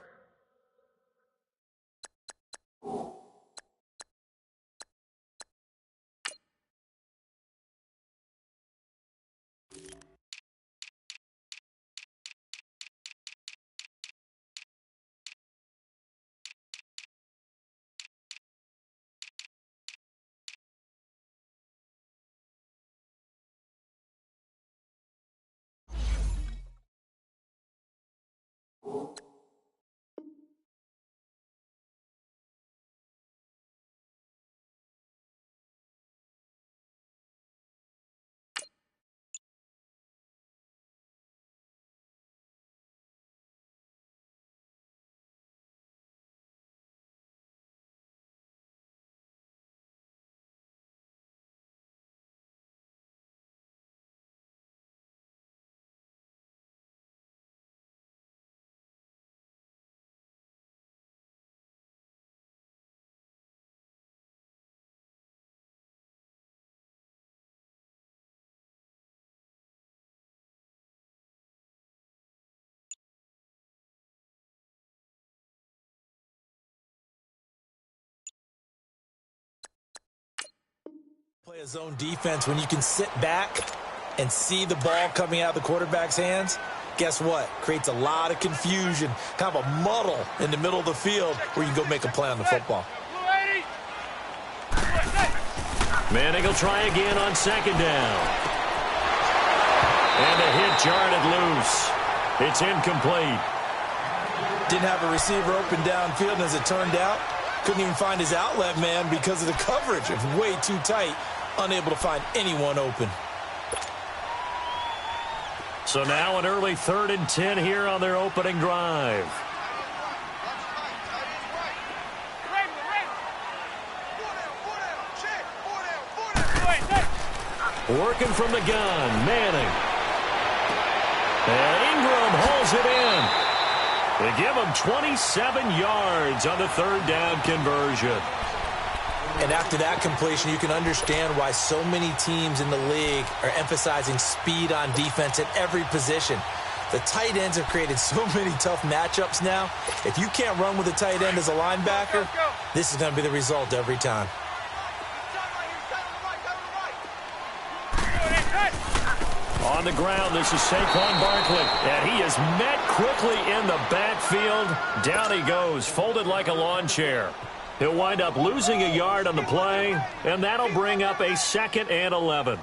play a zone defense when you can sit back and see the ball coming out of the quarterback's hands, guess what? Creates a lot of confusion, kind of a muddle in the middle of the field where you can go make a play on the football. Manning will try again on second down. And a hit jarred it loose. It's incomplete. Didn't have a receiver open downfield, and as it turned out, couldn't even find his outlet man because of the coverage. It's way too tight, unable to find anyone open. So now an early 3rd and 10 here on their opening drive. Working from the gun, Manning. And Ingram holds it in. They give him 27 yards on the 3rd down conversion. And after that completion, you can understand why so many teams in the league are emphasizing speed on defense at every position. The tight ends have created so many tough matchups now. If you can't run with a tight end as a linebacker, this is going to be the result every time. On the ground, this is Saquon Barkley, and he is met quickly in the backfield. Down he goes, folded like a lawn chair. He'll wind up losing a yard on the play, and that'll bring up a 2nd and 11.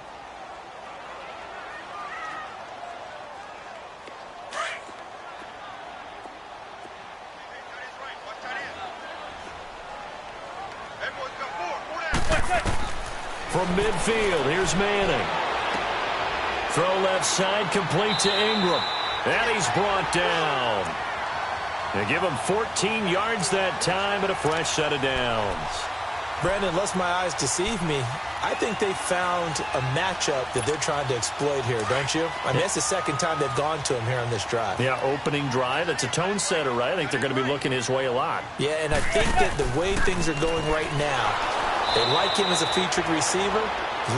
From midfield, here's Manning. Throw left side, complete to Ingram. And he's brought down. They give him 14 yards that time and a fresh set of downs. Brandon, unless my eyes deceive me, I think they found a matchup that they're trying to exploit here, don't you? I mean, that's the second time they've gone to him here on this drive. Yeah, opening drive. It's a tone setter, right? I think they're going to be looking his way a lot. Yeah, and I think that the way things are going right now, they like him as a featured receiver.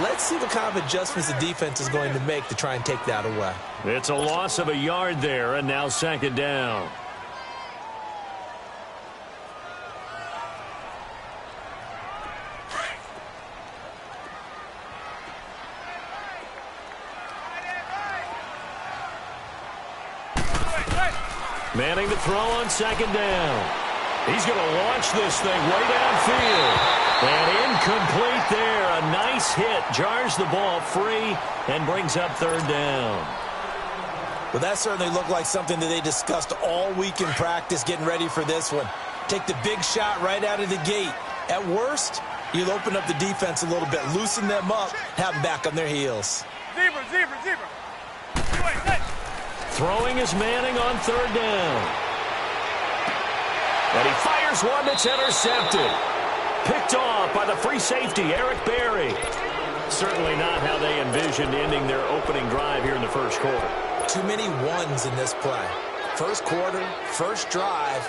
Let's see what kind of adjustments the defense is going to make to try and take that away. It's a loss of a yard there, and now 2nd down. Manning to throw on 2nd down. He's going to launch this thing way downfield. And incomplete there. A nice hit. Jars the ball free and brings up 3rd down. Well, that certainly looked like something that they discussed all week in practice getting ready for this one. Take the big shot right out of the gate. At worst, you'll open up the defense a little bit, loosen them up, have them back on their heels. Zebra. Throwing is Manning on 3rd down. And he fires one that's intercepted. Picked off by the free safety, Eric Berry. Certainly not how they envisioned ending their opening drive here in the first quarter. Too many ones in this play. First quarter, first drive,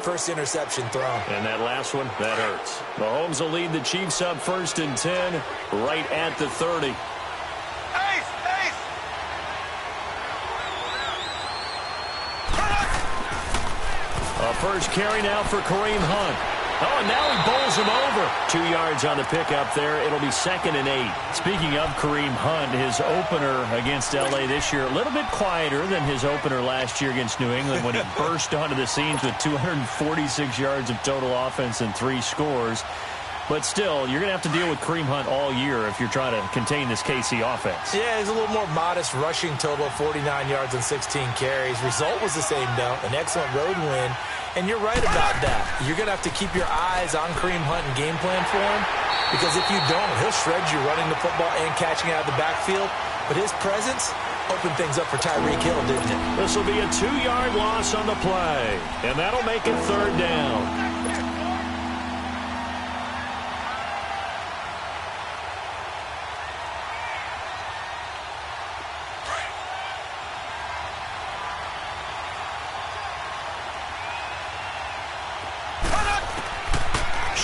first interception thrown. And that last one, that hurts. Mahomes will lead the Chiefs up 1st and 10, right at the 30. A first carry now for Kareem Hunt. Oh, and now he bowls him over. 2 yards on the pickup there. It'll be 2nd and 8. Speaking of Kareem Hunt, his opener against L.A. this year, a little bit quieter than his opener last year against New England when he burst onto the scenes with 246 yards of total offense and 3 scores. But still, you're going to have to deal with Kareem Hunt all year if you're trying to contain this KC offense. Yeah, he's a little more modest rushing total, 49 yards and 16 carries. Result was the same, though. An excellent road win. And you're right about that. You're going to have to keep your eyes on Kareem Hunt and game plan for him, because if you don't, he'll shred you running the football and catching out of the backfield. But his presence opened things up for Tyreek Hill, didn't it? This will be a 2-yard loss on the play, and that'll make it 3rd down.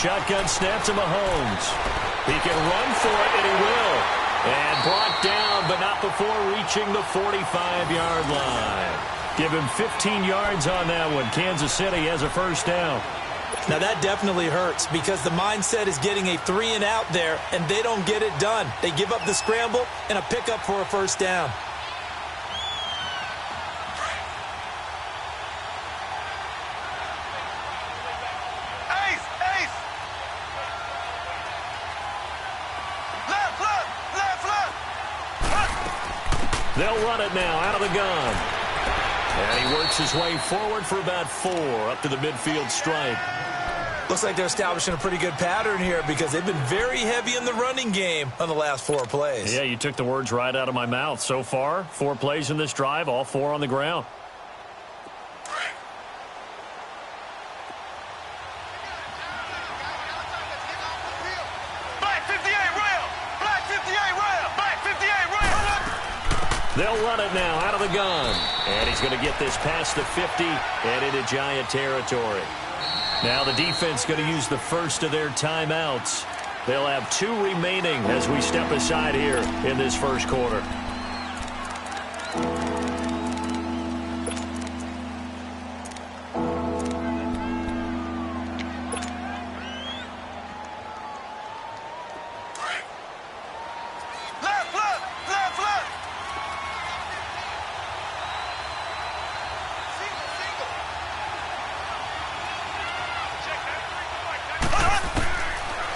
Shotgun snap to Mahomes. He can run for it, and he will. And brought down, but not before reaching the 45-yard line. Give him 15 yards on that one. Kansas City has a first down. Now, that definitely hurts because the mindset is getting a 3-and-out there, and they don't get it done. They give up the scramble and a pickup for a first down. They'll run it now out of the gun. And he works his way forward for about 4 up to the midfield stripe. Looks like they're establishing a pretty good pattern here because they've been very heavy in the running game on the last 4 plays. Yeah, you took the words right out of my mouth. So far, 4 plays in this drive, all 4 on the ground. They'll run it now out of the gun. And he's going to get this past the 50 and into Giant territory. Now the defense going to use the first of their timeouts. They'll have 2 remaining as we step aside here in this first quarter.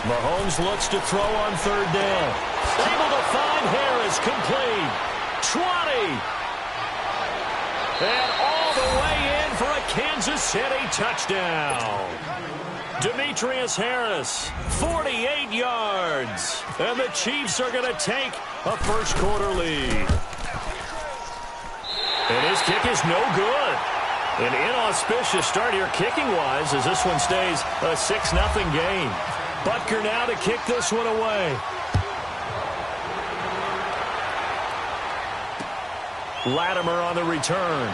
Mahomes looks to throw on 3rd down. Able to find Harris, complete. 20. And all the way in for a Kansas City touchdown. Demetrius Harris, 48 yards. And the Chiefs are going to take a first quarter lead. And his kick is no good. An inauspicious start here kicking-wise as this one stays a 6-0 game. Butker now to kick this one away. Latimer on the return.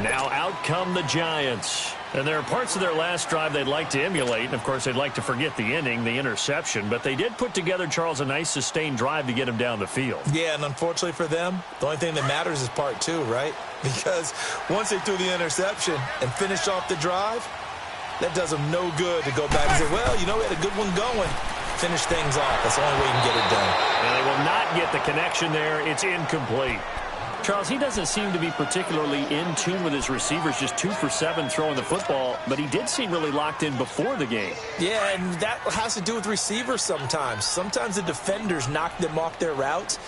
Now out come the Giants. And there are parts of their last drive they'd like to emulate. And, of course, they'd like to forget the ending, the interception. But they did put together, Charles, a nice sustained drive to get him down the field. Yeah, and unfortunately for them, the only thing that matters is part 2, right? Because once they threw the interception and finished off the drive, that does them no good to go back and say, well, you know, we had a good one going. Finish things off. That's the only way you can get it done. And they will not get the connection there. It's incomplete. Charles, he doesn't seem to be particularly in tune with his receivers, just 2 for 7 throwing the football, but he did seem really locked in before the game. Yeah, and that has to do with receivers sometimes. Sometimes the defenders knock them off their routes,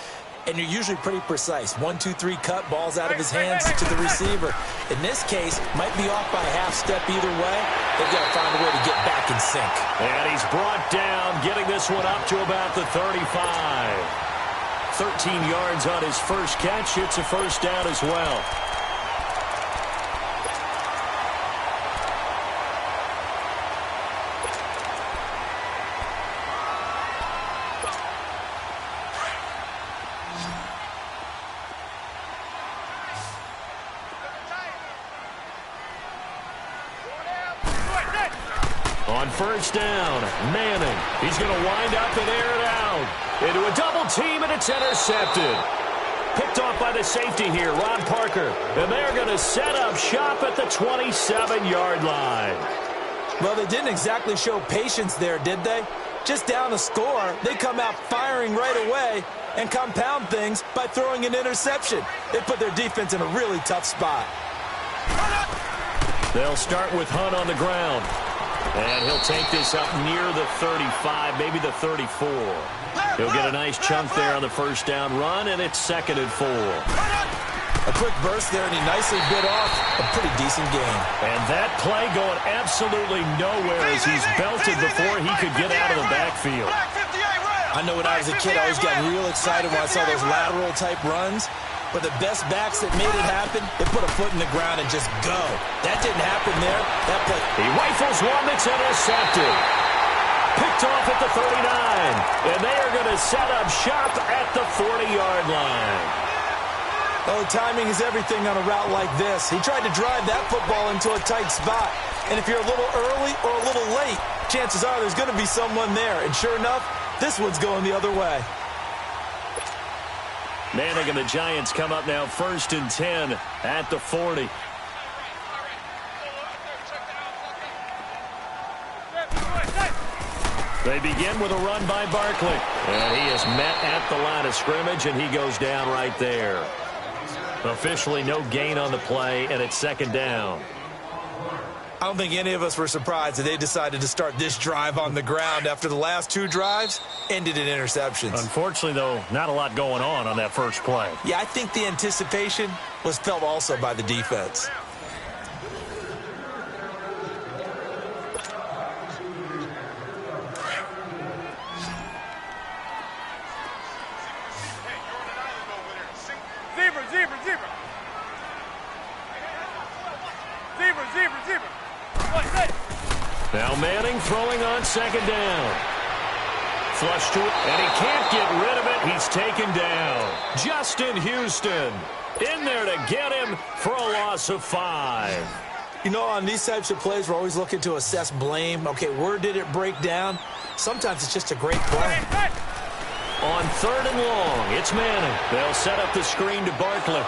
and you're usually pretty precise. 1, 2, 3 cut, balls out of his hands to the receiver. In this case, might be off by a half step either way. They've got to find a way to get back in sync. And he's brought down, getting this one up to about the 35. 13 yards on his first catch. It's a first down as well. On first down, Manning. He's going to wind up and air it out. Into a double team, and it's intercepted. Picked off by the safety here, Ron Parker. And they're going to set up shop at the 27-yard line. Well, they didn't exactly show patience there, did they? Just down a score, they come out firing right away and compound things by throwing an interception. They put their defense in a really tough spot. They'll start with Hunt on the ground. And he'll take this up near the 35, maybe the 34. He'll get a nice chunk there on the first down run, and it's 2nd and 4. A quick burst there, and he nicely bit off a pretty decent game. And that play going absolutely nowhere as he's belted before he could get out of the backfield. I know when I was a kid, I always got real excited when I saw those lateral-type runs. But the best backs that made it happen, they put a foot in the ground and just go. That didn't happen there. That play. He rifles one that's intercepted. Picked off at the 39. And they are going to set up shop at the 40-yard line. Oh, timing is everything on a route like this. He tried to drive that football into a tight spot. And if you're a little early or a little late, chances are there's going to be someone there. And sure enough, this one's going the other way. Manning and the Giants come up now 1st and 10 at the 40. They begin with a run by Barkley. And he is met at the line of scrimmage, and he goes down right there. Officially no gain on the play, and it's 2nd down. I don't think any of us were surprised that they decided to start this drive on the ground after the last 2 drives ended in interceptions. Unfortunately, though, not a lot going on that first play. Yeah, I think the anticipation was felt also by the defense. Zebra, zebra, zebra. Zebra, zebra, zebra. Now Manning throwing on 2nd down. Flush to it, and he can't get rid of it. He's taken down. Justin Houston in there to get him for a loss of 5. You know, on these types of plays, we're always looking to assess blame. Okay, where did it break down? Sometimes it's just a great play. On 3rd and long, it's Manning. They'll set up the screen to Barkley.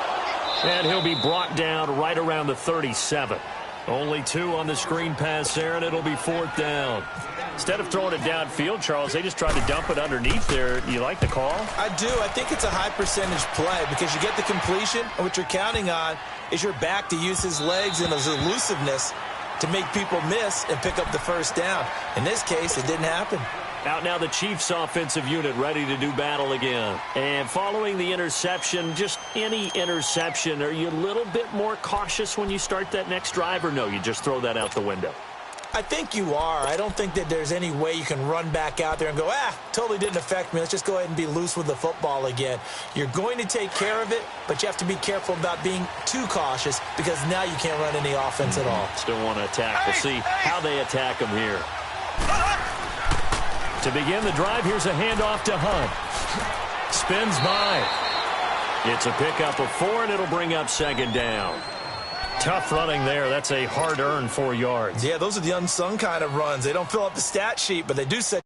And he'll be brought down right around the 37. Only 2 on the screen pass there, and it'll be 4th down. Instead of throwing it downfield, Charles, they just tried to dump it underneath there. You like the call? I do. I think it's a high percentage play because you get the completion, and what you're counting on is your back to use his legs and his elusiveness to make people miss and pick up the 1st down. In this case, it didn't happen. Out now the Chiefs offensive unit ready to do battle again. And following the interception, just any interception, are you a little bit more cautious when you start that next drive, or no, you just throw that out the window? I think you are. I don't think that there's any way you can run back out there and go, totally didn't affect me. Let's just go ahead and be loose with the football again. You're going to take care of it, but you have to be careful about being too cautious because now you can't run any offense at all. Still want to attack. We'll see how they attack them here. To begin the drive, here's a handoff to Hunt. Spins by. It's a pickup of 4, and it'll bring up 2nd down. Tough running there. That's a hard-earned 4 yards. Yeah, those are the unsung kind of runs. They don't fill up the stat sheet, but they do set.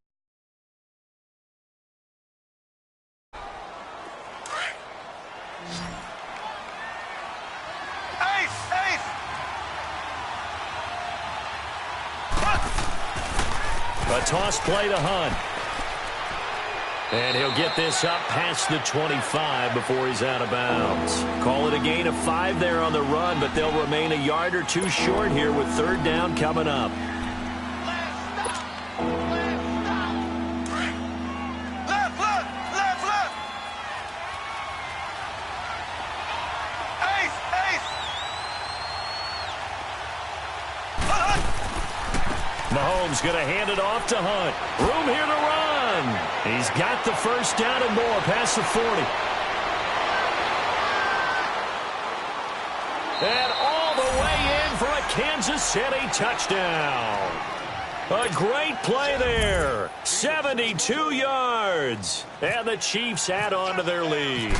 A toss play to Hunt. And he'll get this up past the 25 before he's out of bounds. Call it a gain of 5 there on the run, but they'll remain a yard or 2 short here with 3rd down coming up. Mahomes going to hand it off to Hunt. Room here to run. He's got the 1st down and more past the 40. And all the way in for a Kansas City touchdown. A great play there. 72 yards. And the Chiefs add on to their lead.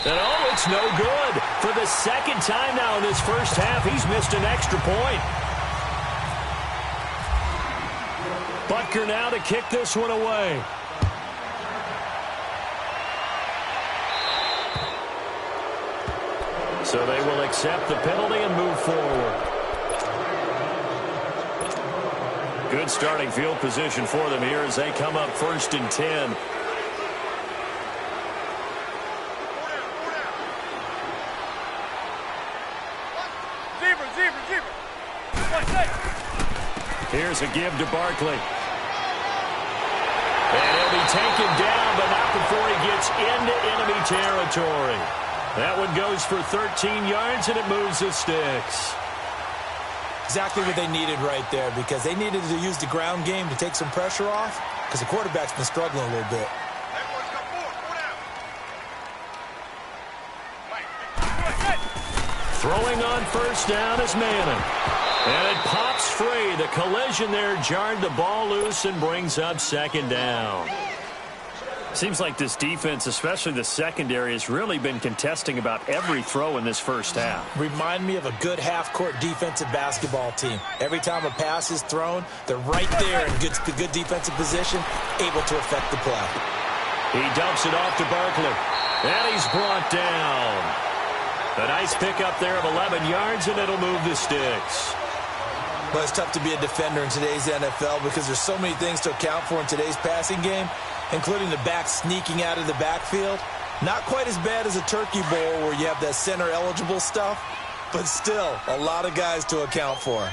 And it's no good. For the 2nd time now in this first half, he's missed an extra point. Butker now to kick this one away. So they will accept the penalty and move forward. Good starting field position for them here as they come up 1st and 10. Here's a give to Barkley. And he'll be taken down, but not before he gets into enemy territory. That one goes for 13 yards, and it moves the sticks. Exactly what they needed right there because they needed to use the ground game to take some pressure off because the quarterback's been struggling a little bit. Throwing on 1st down is Manning. And it pops free. The collision there jarred the ball loose and brings up 2nd down. Seems like this defense, especially the secondary, has really been contesting about every throw in this first half. Remind me of a good half-court defensive basketball team. Every time a pass is thrown, they're right there in good defensive position, able to affect the play. He dumps it off to Barkley. And he's brought down. A nice pickup there of 11 yards, and it'll move the sticks. But it's tough to be a defender in today's NFL because there's so many things to account for in today's passing game, including the back sneaking out of the backfield. Not quite as bad as a turkey bowl where you have that center-eligible stuff, but still a lot of guys to account for.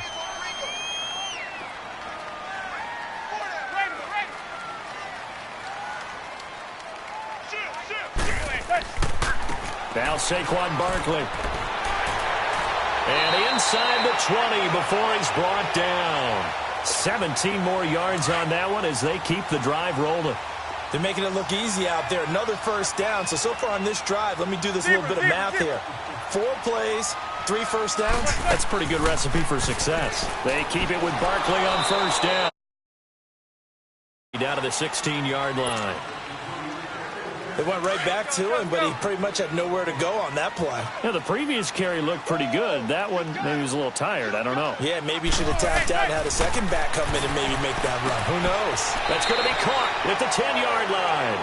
Now Saquon Barkley. And inside the 20 before he's brought down. 17 more yards on that one as they keep the drive rolling. They're making it look easy out there. Another 1st down. So far on this drive, let me do this little bit of math here. 4 plays, 3 1st downs. That's a pretty good recipe for success. They keep it with Barkley on 1st down. Down to the 16-yard line. They went right back to him, but he pretty much had nowhere to go on that play. Yeah, the previous carry looked pretty good. That one, maybe he was a little tired. I don't know. Yeah, maybe he should have tapped out and had a second back come in and maybe make that run. Who knows? That's going to be caught at the 10-yard line.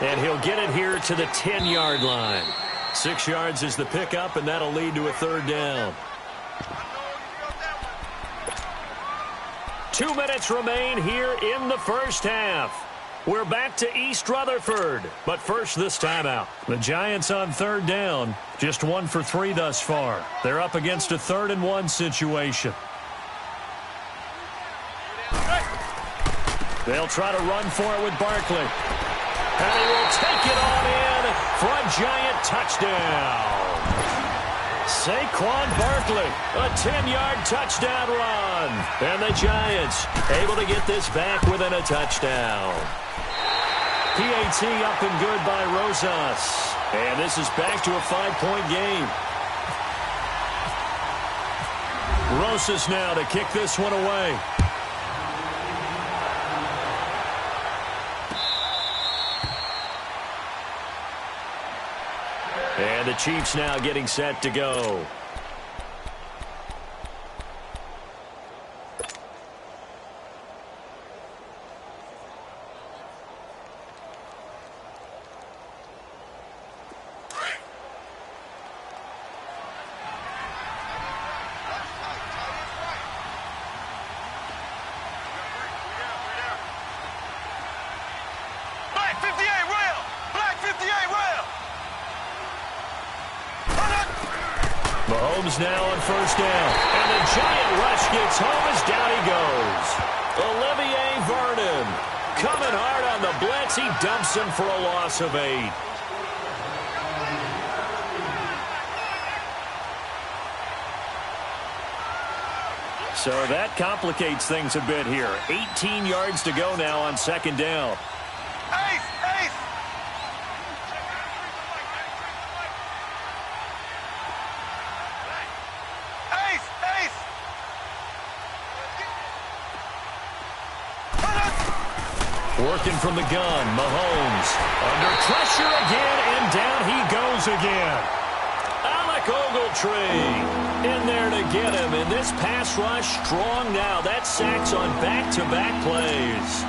And he'll get it here to the 10-yard line. 6 yards is the pickup, and that'll lead to a third down. 2 minutes remain here in the first half. We're back to East Rutherford, but first this timeout. The Giants on third down, just 1 for 3 thus far. They're up against a 3rd and 1 situation. They'll try to run for it with Barkley. And he will take it on in for a Giant touchdown. Saquon Barkley, a 10-yard touchdown run. And the Giants able to get this back within a touchdown. PAT up and good by Rosas. And this is back to a 5-point game. Rosas now to kick this one away. And the Chiefs now getting set to go. Mahomes now on first down. And the Giant rush gets home as down he goes. Olivier Vernon coming hard on the blitz. He dumps him for a loss of 8. So that complicates things a bit here. 18 yards to go now on second down. Working from the gun, Mahomes under pressure again, and down he goes again. Alec Ogletree in there to get him, and this pass rush strong now. That's sacks on back-to-back plays.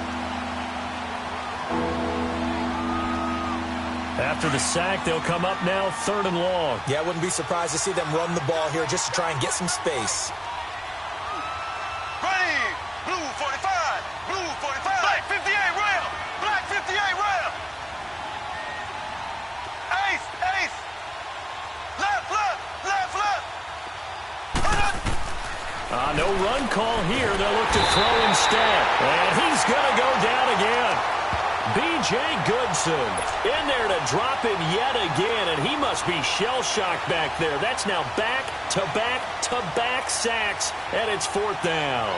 After the sack, they'll come up now 3rd and long. Yeah, I wouldn't be surprised to see them run the ball here just to try and get some space. No run call here. They'll look to throw instead. And he's going to go down again. B.J. Goodson in there to drop him yet again, and he must be shell-shocked back there. That's now back-to-back-to-back sacks, and it's 4th down.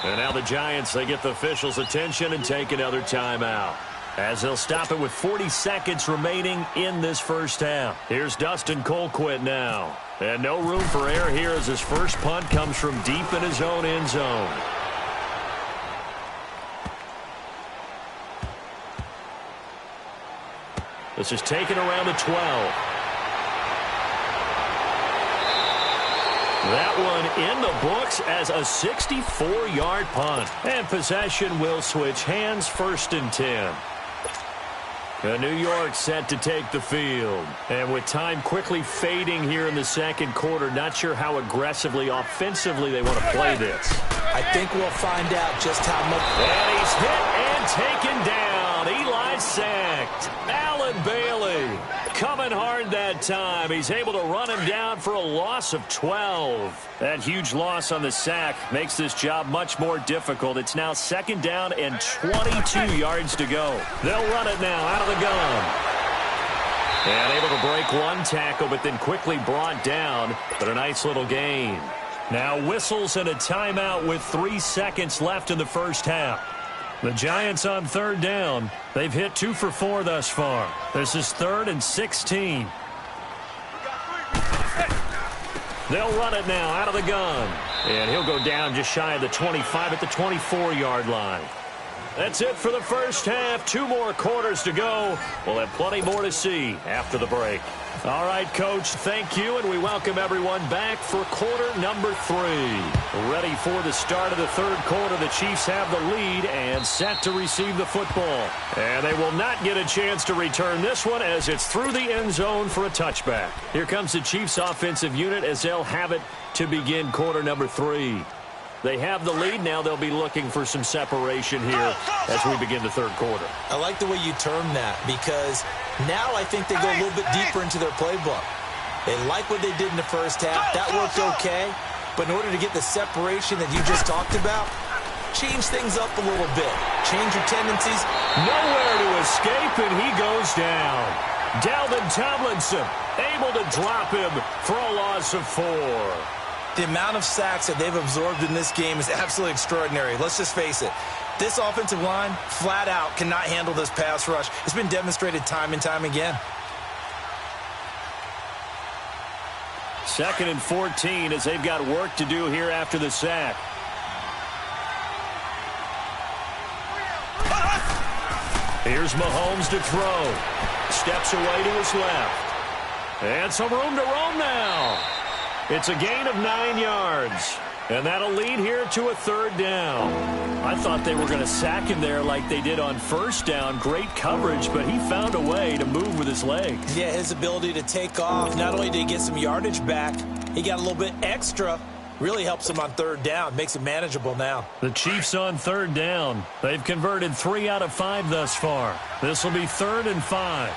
And now the Giants, they get the officials' attention and take another timeout, as they'll stop it with 40 seconds remaining in this first half. Here's Dustin Colquitt now. And no room for error here as his first punt comes from deep in his own end zone. This is taken around the 12. That one in the books as a 64-yard punt. And possession will switch hands, 1st and 10. New York set to take the field. And with time quickly fading here in the second quarter, not sure how aggressively, offensively they want to play this. I think we'll find out just how much. And he's hit and taken down. Eli sacked. Allen Bailey coming hard that time. He's able to run him down for a loss of 12. That huge loss on the sack makes this job much more difficult. It's now 2nd down and 22 yards to go. They'll run it now out of the gun. And able to break one tackle, but then quickly brought down. But a nice little gain. Now whistles and a timeout with 3 seconds left in the first half. The Giants on 3rd down. They've hit 2 for 4 thus far. This is 3rd and 16. They'll run it now out of the gun. And he'll go down just shy of the 25 at the 24-yard line. That's it for the first half. 2 more quarters to go. We'll have plenty more to see after the break. All right, Coach, thank you, and we welcome everyone back for quarter number 3. Ready for the start of the third quarter. The Chiefs have the lead and set to receive the football. And they will not get a chance to return this one as it's through the end zone for a touchback. Here comes the Chiefs offensive unit as they'll have it to begin quarter number 3. They have the lead. Now they'll be looking for some separation here as we begin the third quarter. I like the way you term that because now I think they go a little bit deeper into their playbook. They like what they did in the first half. That worked okay. But in order to get the separation that you just talked about, change things up a little bit. Change your tendencies. Nowhere to escape, and he goes down. Dalvin Tomlinson able to drop him for a loss of 4. The amount of sacks that they've absorbed in this game is absolutely extraordinary. Let's just face it. This offensive line, flat out, cannot handle this pass rush. It's been demonstrated time and time again. 2nd and 14 as they've got work to do here after the sack. Here's Mahomes to throw. Steps away to his left. And some room to roam now. It's a gain of 9 yards. And that'll lead here to a 3rd down. I thought they were going to sack him there like they did on 1st down. Great coverage, but he found a way to move with his legs. Yeah, his ability to take off. Not only did he get some yardage back, he got a little bit extra. Really helps him on 3rd down. Makes it manageable now. The Chiefs on 3rd down. They've converted 3 out of 5 thus far. This will be 3rd and 5.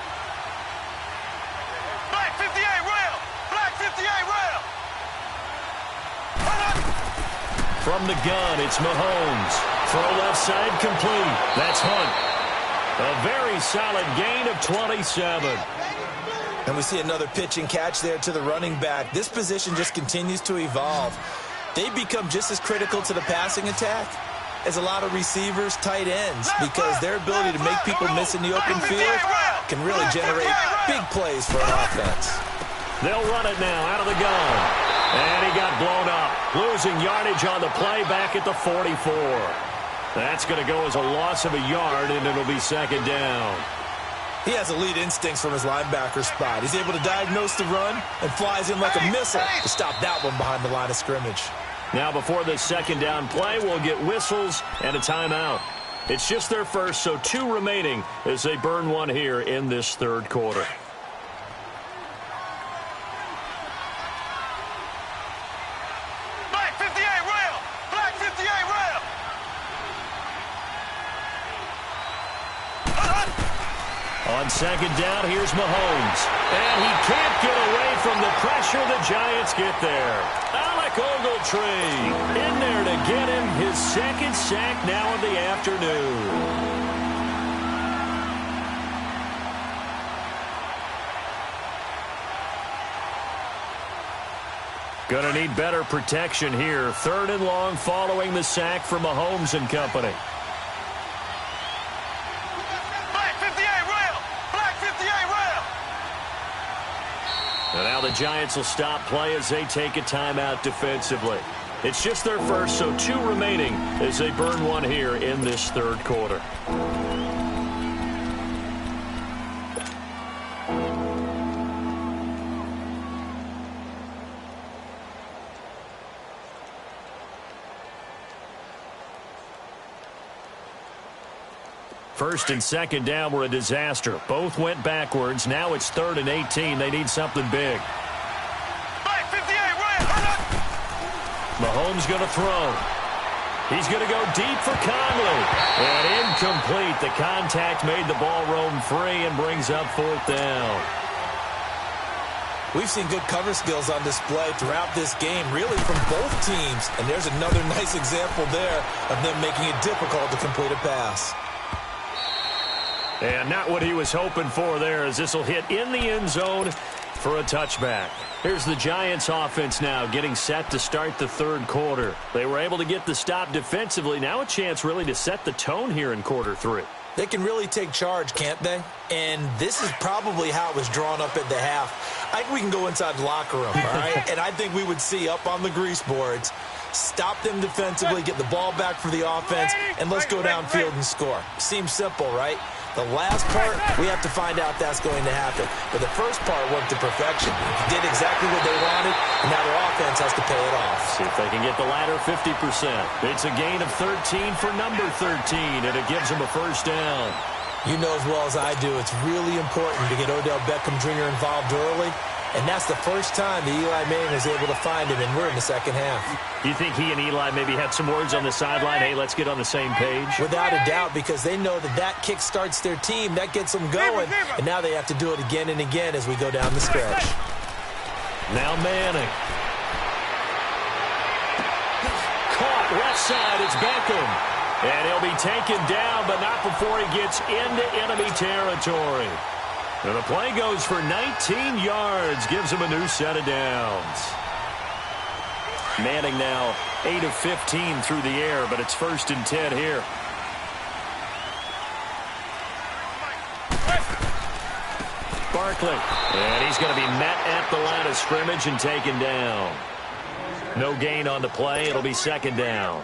Black 58 rail! Black 58 rail! From the gun, it's Mahomes. Throw left side complete. That's Hunt. A very solid gain of 27. And we see another pitch and catch there to the running back. This position just continues to evolve. They become just as critical to the passing attack as a lot of receivers, tight ends, because their ability to make people miss in the open field can really generate big plays for an offense. They'll run it now out of the gun. And he got blown up, losing yardage on the play back at the 44. That's going to go as a loss of a yard, and it'll be 2nd down. He has elite instincts from his linebacker spot. He's able to diagnose the run and flies in like a missile to stop that one behind the line of scrimmage. Now before this 2nd down play, we'll get whistles and a timeout. It's just their first, so 2 remaining as they burn one here in this 3rd quarter. Black 58 rail! Black 58 rail! On 2nd down, here's Mahomes. And he can't get away from the pressure. The Giants get there. Alec Ogletree in there to get him his 2nd sack now of the afternoon. Gonna need better protection here. 3rd and long following the sack for Mahomes and company. And now the Giants will stop play as they take a timeout defensively. It's just their first, so 2 remaining as they burn one here in this 3rd quarter. First and 2nd down were a disaster. Both went backwards. Now it's 3rd and 18. They need something big. Mahomes going to throw. He's going to go deep for Conley. And incomplete. The contact made the ball roam free and brings up 4th down. We've seen good cover skills on display throughout this game, really from both teams. And there's another nice example there of them making it difficult to complete a pass. And not what he was hoping for there, as this will hit in the end zone for a touchback. Here's the Giants offense now getting set to start the 3rd quarter. They were able to get the stop defensively. Now a chance really to set the tone here in quarter 3. They can really take charge, can't they? And this is probably how it was drawn up at the half. I think we can go inside the locker room, all right? And I think we would see up on the grease boards stop them defensively, get the ball back for the offense, and let's go downfield and score. Seems simple, right? The last part, we have to find out that's going to happen. But the first part worked to perfection. Did exactly what they wanted, and now their offense has to pay it off. See if they can get the latter 50%. It's a gain of 13 for number 13, and it gives them a first down. You know as well as I do, it's really important to get Odell Beckham Jr. involved early. And that's the first time that Eli Manning is able to find him, and we're in the second half. You think he and Eli maybe had some words on the sideline? Hey, let's get on the same page? Without a doubt, because they know that kick starts their team. That gets them going. And now they have to do it again and again as we go down the stretch. Now Manning. Caught left side. It's Beckham. And he'll be taken down, but not before he gets into enemy territory. And the play goes for 19 yards, gives him a new set of downs. Manning now 8 of 15 through the air, but it's 1st and 10 here. Barkley, and he's going to be met at the line of scrimmage and taken down. No gain on the play. It'll be 2nd down.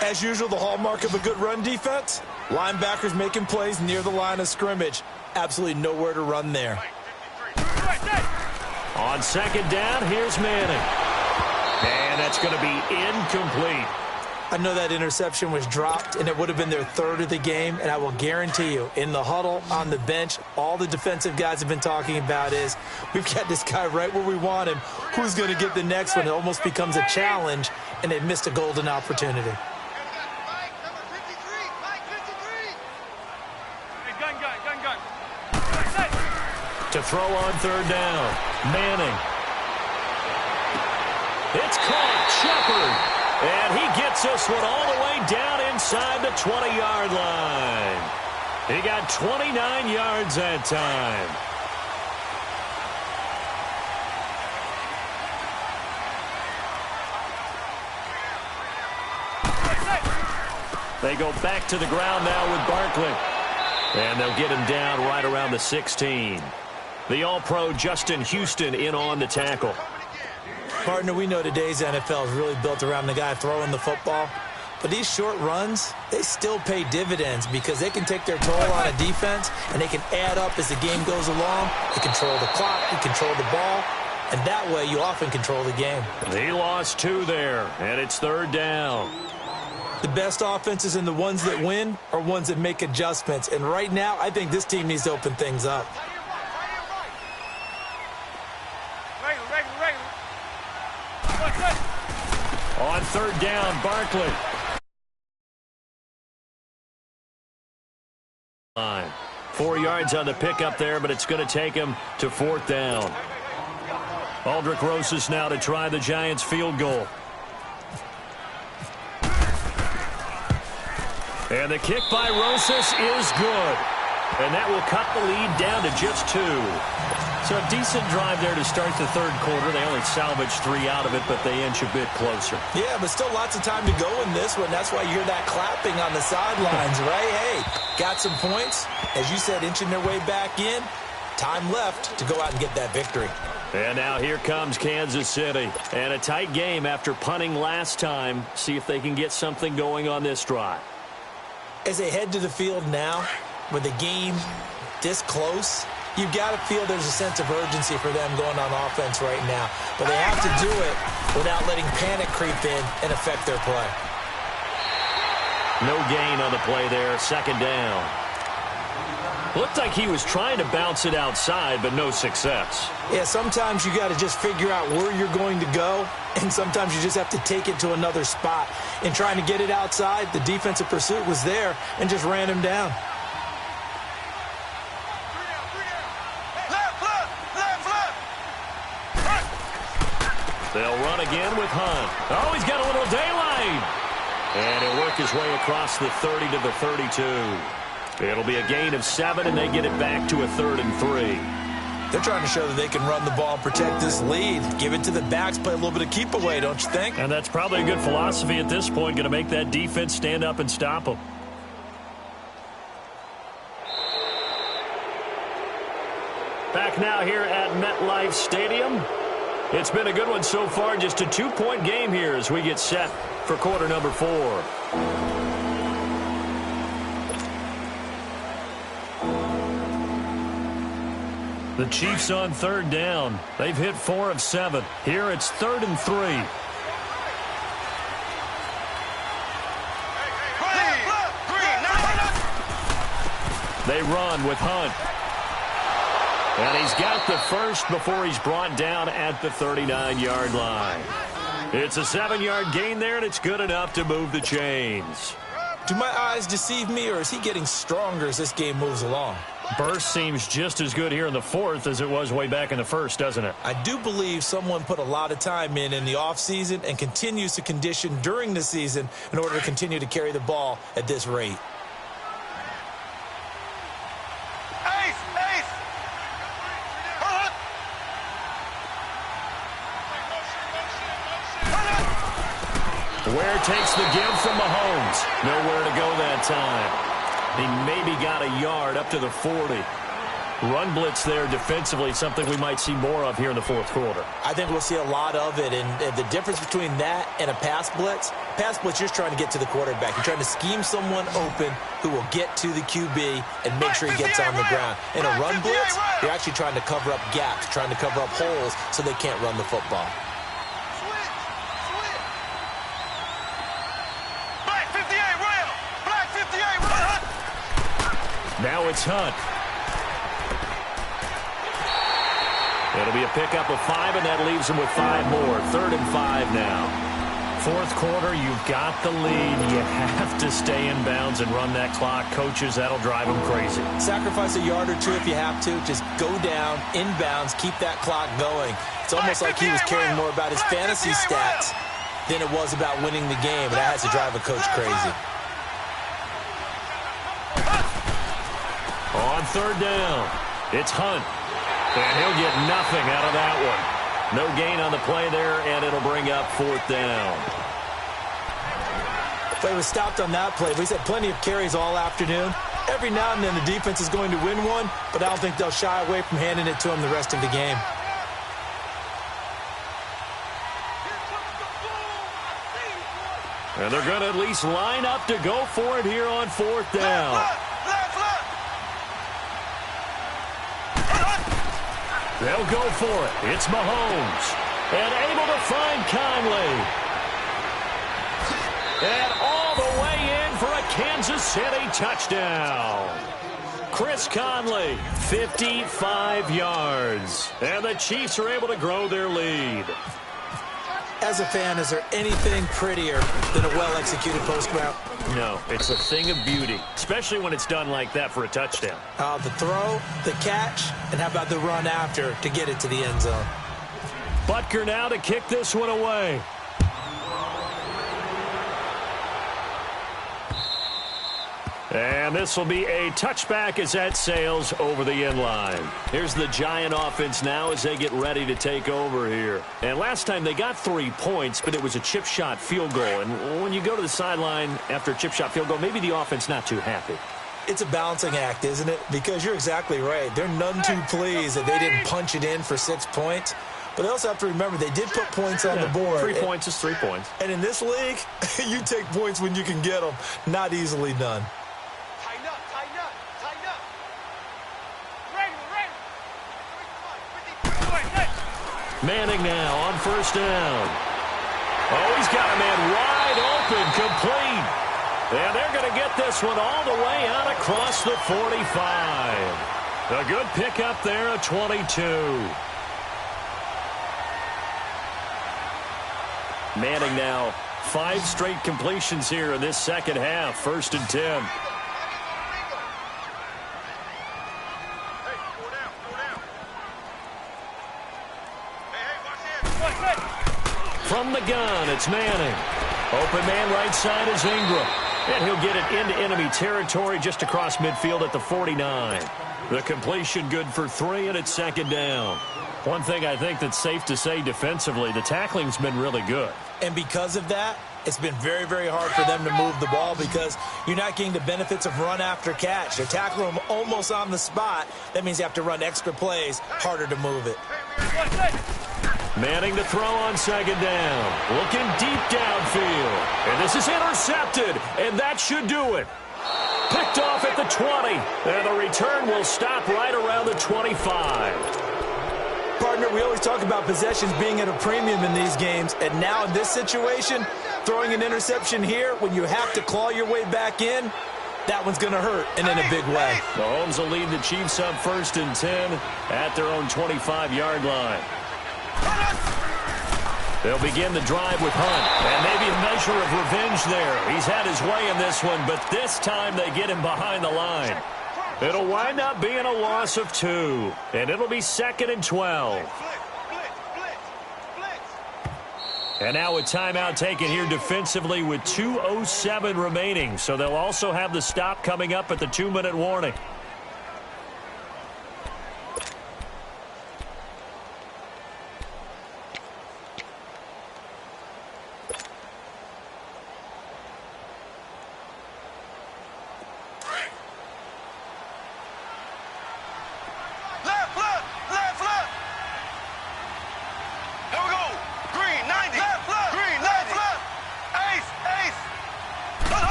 As usual, the hallmark of a good run defense, linebackers making plays near the line of scrimmage. Absolutely nowhere to run there. On 2nd down, here's Manning. And that's going to be incomplete. I know that interception was dropped, and it would have been their 3rd of the game, and I will guarantee you, in the huddle, on the bench, all the defensive guys have been talking about is, we've got this guy right where we want him. Who's going to get the next one? It almost becomes a challenge, and they missed a golden opportunity. To throw on 3rd down, Manning. It's caught, Shepard. And he gets this one all the way down inside the 20-yard line. He got 29 yards that time. They go back to the ground now with Barkley. And they'll get him down right around the 16. The All-Pro Justin Houston in on the tackle. Partner, we know today's NFL is really built around the guy throwing the football. But these short runs, they still pay dividends because they can take their toll on a defense and they can add up as the game goes along. You control the clock, you control the ball, and that way you often control the game. He lost 2 there, and it's 3rd down. The best offenses and the ones that win are ones that make adjustments. And right now, I think this team needs to open things up. On 3rd down, Barkley. 4 yards on the pickup there, but it's going to take him to 4th down. Aldrick Rosas now to try the Giants field goal. And the kick by Rosas is good. And that will cut the lead down to just 2. So a decent drive there to start the 3rd quarter. They only salvaged 3 out of it, but they inch a bit closer. Yeah, but still lots of time to go in this one. That's why you hear that clapping on the sidelines, right? Hey, got some points. As you said, inching their way back in. Time left to go out and get that victory. And now here comes Kansas City. And a tight game after punting last time. See if they can get something going on this drive. As they head to the field now, with the game this close, you've got to feel there's a sense of urgency for them going on offense right now. But they have to do it without letting panic creep in and affect their play. No gain on the play there, 2nd down. Looked like he was trying to bounce it outside, but no success. Yeah, sometimes you got to just figure out where you're going to go, and sometimes you just have to take it to another spot. In trying to get it outside, the defensive pursuit was there and just ran him down. They'll run again with Hunt. Oh, he's got a little daylight. And he'll work his way across the 30 to the 32. It'll be a gain of 7, and they get it back to a 3rd and 3. They're trying to show that they can run the ball and protect this lead. Give it to the backs, play a little bit of keep away, don't you think? And that's probably a good philosophy at this point, going to make that defense stand up and stop them. Back now here at MetLife Stadium. It's been a good one so far. Just a 2-point game here as we get set for quarter number 4. The Chiefs on 3rd down. They've hit 4 of 7. Here it's 3rd and 3. They run with Hunt. And he's got the first before he's brought down at the 39-yard line. It's a 7-yard gain there, and it's good enough to move the chains. Do my eyes deceive me, or is he getting stronger as this game moves along? Burst seems just as good here in the 4th as it was way back in the 1st, doesn't it? I do believe someone put a lot of time in the offseason and continues to condition during the season in order to continue to carry the ball at this rate. Ware takes the give from Mahomes. Nowhere to go that time. He maybe got a yard up to the 40. Run blitz there defensively, something we might see more of here in the 4th quarter. I think we'll see a lot of it, and the difference between that and a pass blitz, you're trying to get to the quarterback. You're trying to scheme someone open who will get to the QB and make sure he gets on the ground. In a run blitz, you're actually trying to cover up gaps, trying to cover up holes so they can't run the football. Now it's Hunt. It'll be a pickup of 5, and that leaves him with 5 more. 3rd and 5 now. 4th quarter, you've got the lead. You have to stay in bounds and run that clock. Coaches, that'll drive them crazy. Sacrifice a yard or 2 if you have to. Just go down, in bounds, keep that clock going. It's almost like he was caring more about his fantasy stats than it was about winning the game. And that has to drive a coach crazy. On 3rd down, it's Hunt. And he'll get nothing out of that one. No gain on the play there, and it'll bring up 4th down. Play was stopped on that play. He's had plenty of carries all afternoon. Every now and then the defense is going to win one, but I don't think they'll shy away from handing it to him the rest of the game. And they're going to at least line up to go for it here on 4th down. They'll go for it. It's Mahomes. And able to find Conley. And all the way in for a Kansas City touchdown. Chris Conley, 55 yards. And the Chiefs are able to grow their lead. As a fan, is there anything prettier than a well-executed post route? No, it's a thing of beauty, especially when it's done like that for a touchdown. The throw, the catch, and how about the run after to get it to the end zone? Butker now to kick this one away. And this will be a touchback as that sails over the end line. Here's the Giant offense now as they get ready to take over here. And last time they got 3 points, but it was a chip shot field goal. And when you go to the sideline after a chip shot field goal, maybe the offense not too happy. It's a balancing act, isn't it? Because you're exactly right. They're none too pleased that they didn't punch it in for 6 points. But they also have to remember they did put points on the board. 3 points is 3 points. And in this league, you take points when you can get them. Not easily done. Manning now on 1st down. Oh, he's got a man wide open, complete. And they're going to get this one all the way out across the 45. A good pickup there, a 22. Manning now, 5 straight completions here in this second half. 1st and 10. From the gun, it's Manning. Open man right side is Ingram. And he'll get it into enemy territory just across midfield at the 49. The completion good for 3, and it's 2nd down. One thing I think that's safe to say defensively, the tackling's been really good. And because of that, it's been very, very hard for them to move the ball because you're not getting the benefits of run after catch. They're tackling them almost on the spot. That means you have to run extra plays, harder to move it. Manning to throw on second down. Looking deep downfield. And this is intercepted. And that should do it. Picked off at the 20. And the return will stop right around the 25. Partner, we always talk about possessions being at a premium in these games. And now in this situation, throwing an interception here when you have to claw your way back in, that one's going to hurt, and in a big way. Mahomes will lead the Chiefs up 1st and 10 at their own 25-yard line. They'll begin the drive with Hunt, and maybe a measure of revenge there. He's had his way in this one, but this time they get him behind the line. It'll wind up being a loss of 2, and it'll be 2nd and 12. And now a timeout taken here defensively with 2:07 remaining. So they'll also have the stop coming up at the 2-minute warning.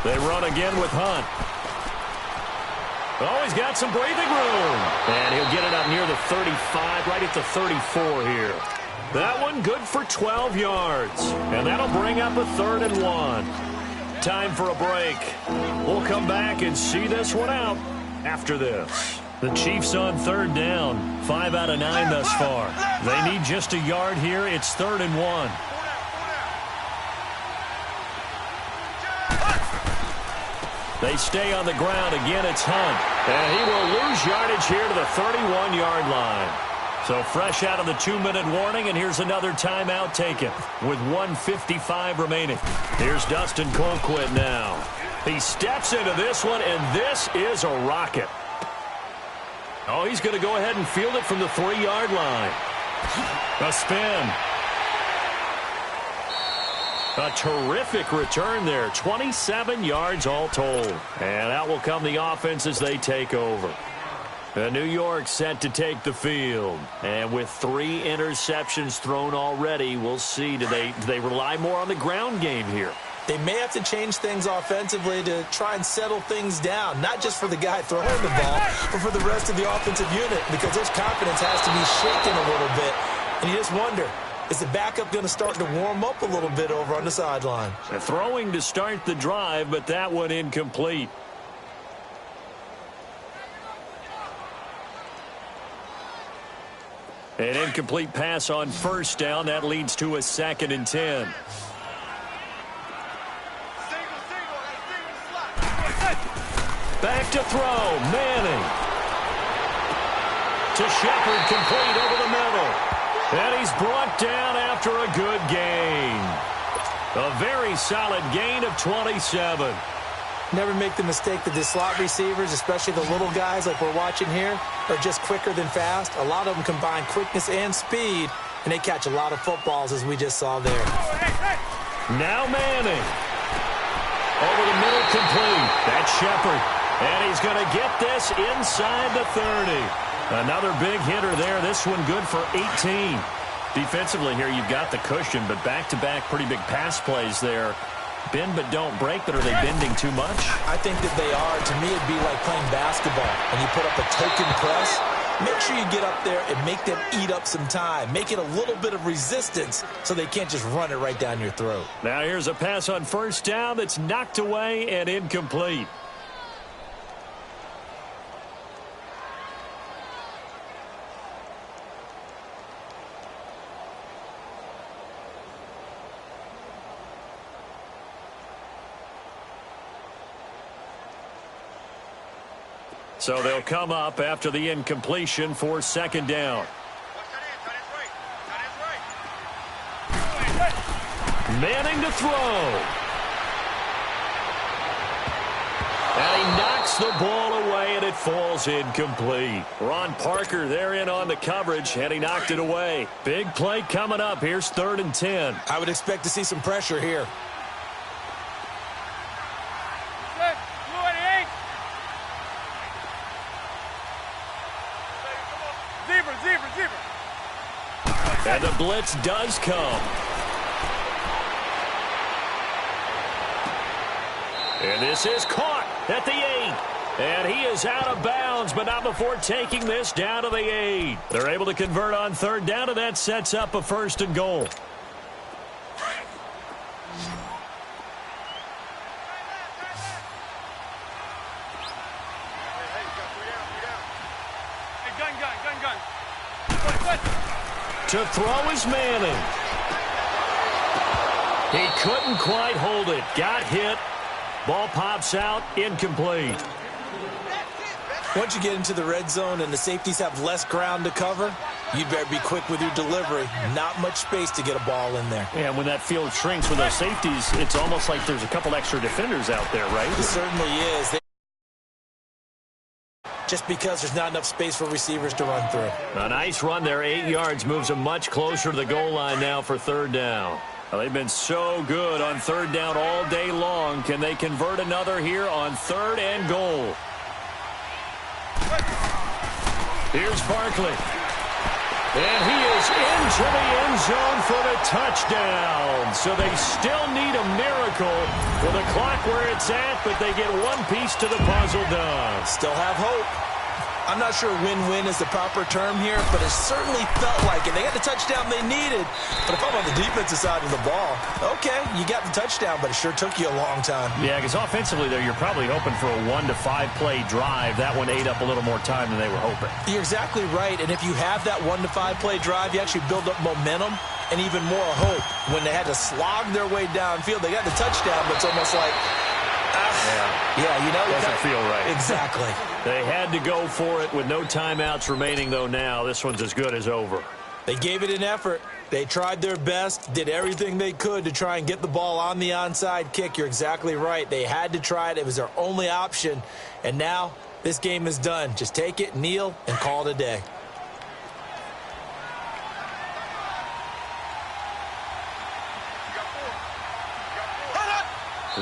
They run again with Hunt. Oh, he's got some breathing room. And he'll get it up near the 35, right at the 34 here. That one good for 12 yards. And that'll bring up a 3rd and 1. Time for a break. We'll come back and see this one out after this. The Chiefs on 3rd down. 5 out of 9 thus far. They need just a yard here. It's 3rd and 1. They stay on the ground. Again, it's Hunt. And he will lose yardage here to the 31-yard line. So fresh out of the 2-minute warning, and here's another timeout taken with 1:55 remaining. Here's Dustin Colquitt now. He steps into this one, and this is a rocket. Oh, he's going to go ahead and field it from the 3-yard line. A spin. A terrific return there. 27 yards all told. And out will come the offense as they take over. New York set to take the field. And with 3 interceptions thrown already, we'll see. Do they rely more on the ground game here? They may have to change things offensively to try and settle things down, not just for the guy throwing the ball, but for the rest of the offensive unit, because his confidence has to be shaken a little bit. And you just wonder, is the backup going to start to warm up a little bit over on the sideline? Throwing to start the drive, but that one incomplete. An incomplete pass on 1st down. That leads to a 2nd and 10. Back to throw. Manning. To Shepard, complete over the middle. And he's brought down after a good gain. A very solid gain of 27. Never make the mistake that the slot receivers, especially the little guys like we're watching here, are just quicker than fast. A lot of them combine quickness and speed, and they catch a lot of footballs, as we just saw there. Now Manning. Over the middle, complete. That's Shepard. And he's going to get this inside the 30. Another big hitter there. This one good for 18. Defensively here, you've got the cushion, but back-to-back pretty big pass plays there. Bend but don't break, but are they bending too much? I think that they are. To me, it'd be like playing basketball. When you put up a token press, make sure you get up there and make them eat up some time. Make it a little bit of resistance so they can't just run it right down your throat. Now here's a pass on 1st down that's knocked away and incomplete. So they'll come up after the incompletion for 2nd down. Manning to throw. And he knocks the ball away, and it falls incomplete. Ron Parker there in on the coverage, and he knocked it away. Big play coming up. Here's 3rd and 10. I would expect to see some pressure here. And the blitz does come. And this is caught at the 8. And he is out of bounds, but not before taking this down to the 8. They're able to convert on third down, and that sets up a 1st and goal. To throw is Manning. He couldn't quite hold it. Got hit. Ball pops out. Incomplete. Once you get into the red zone and the safeties have less ground to cover, you better be quick with your delivery. Not much space to get a ball in there. Yeah, when that field shrinks with those safeties, it's almost like there's a couple extra defenders out there, right? It certainly is. Just because there's not enough space for receivers to run through. A nice run there, 8 yards, moves them much closer to the goal line now for third down. Well, they've been so good on third down all day long. Can they convert another here on 3rd and goal? Here's Barkley. And he is into the end zone for the touchdown. So they still need a miracle with the clock where it's at, but they get one piece to the puzzle done. Still have hope. I'm not sure win-win is the proper term here, but it certainly felt like it. They got the touchdown they needed. But if I'm on the defensive side of the ball, okay, you got the touchdown, but it sure took you a long time. Yeah, because offensively there, you're probably hoping for a 1 to 5 play drive. That one ate up a little more time than they were hoping. You're exactly right, and if you have that 1 to 5 play drive, you actually build up momentum and even more hope. When they had to slog their way downfield, they got the touchdown, but it's almost like, yeah, you know. Doesn't feel right. Exactly. They had to go for it with no timeouts remaining, though, now. This one's as good as over. They gave it an effort. They tried their best, did everything they could to try and get the ball on the onside kick. You're exactly right. They had to try it. It was their only option. And now this game is done. Just take it, kneel, and call it a day.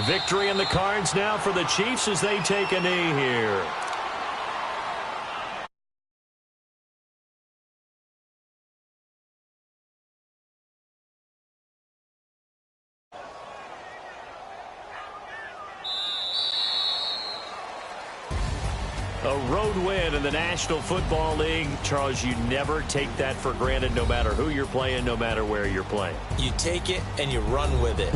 Victory in the cards now for the Chiefs as they take a knee here. A road win in the National Football League. Charles, you never take that for granted, no matter who you're playing, no matter where you're playing. You take it and you run with it.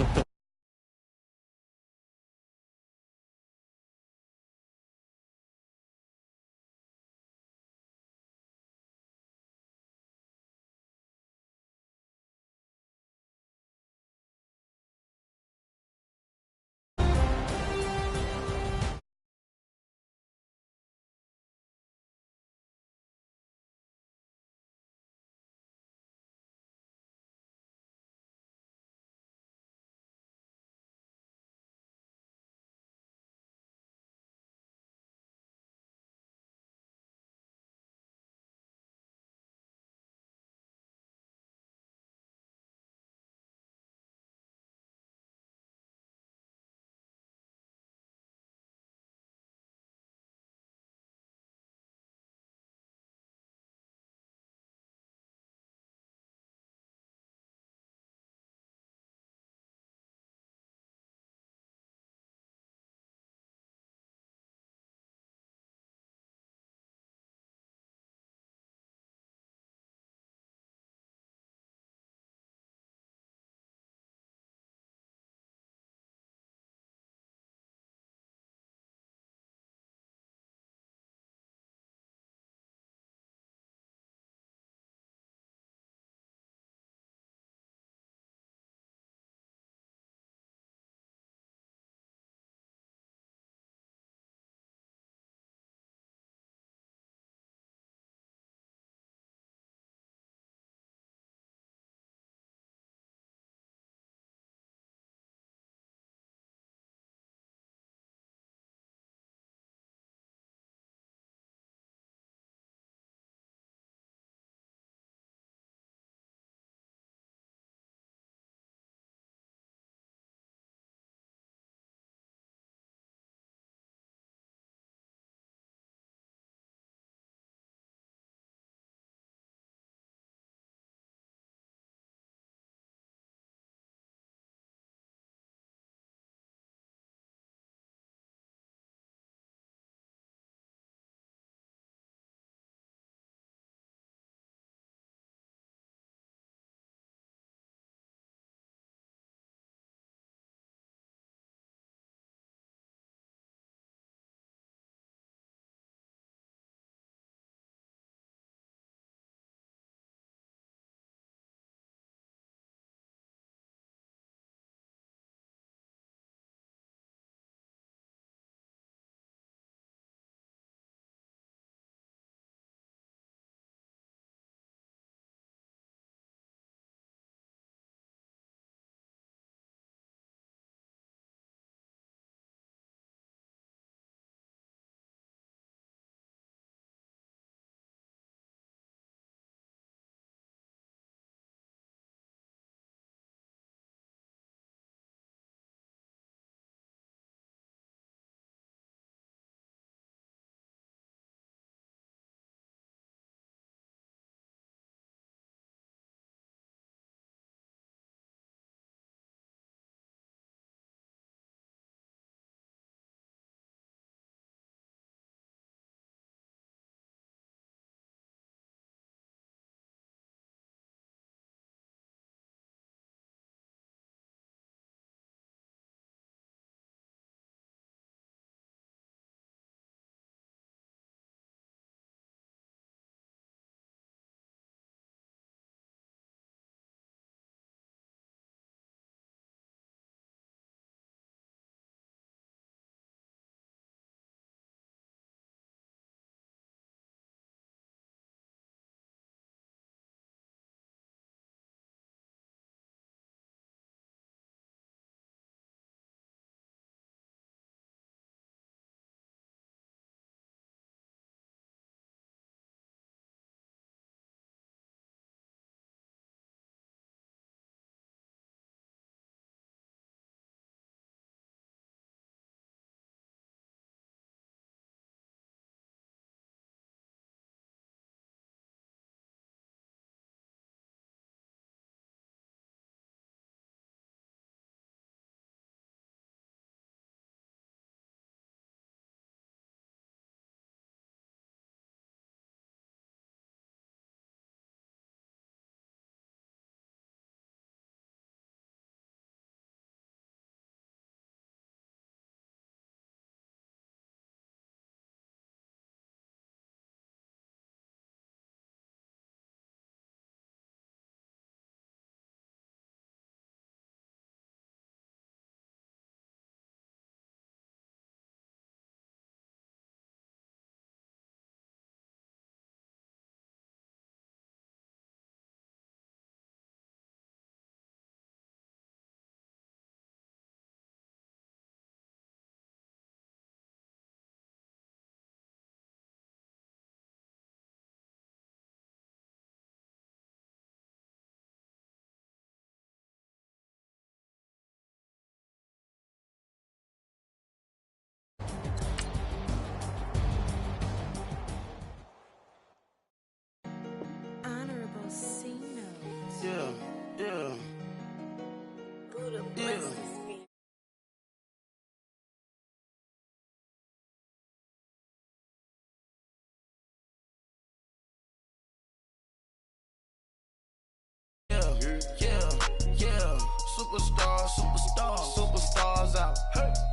superstars out.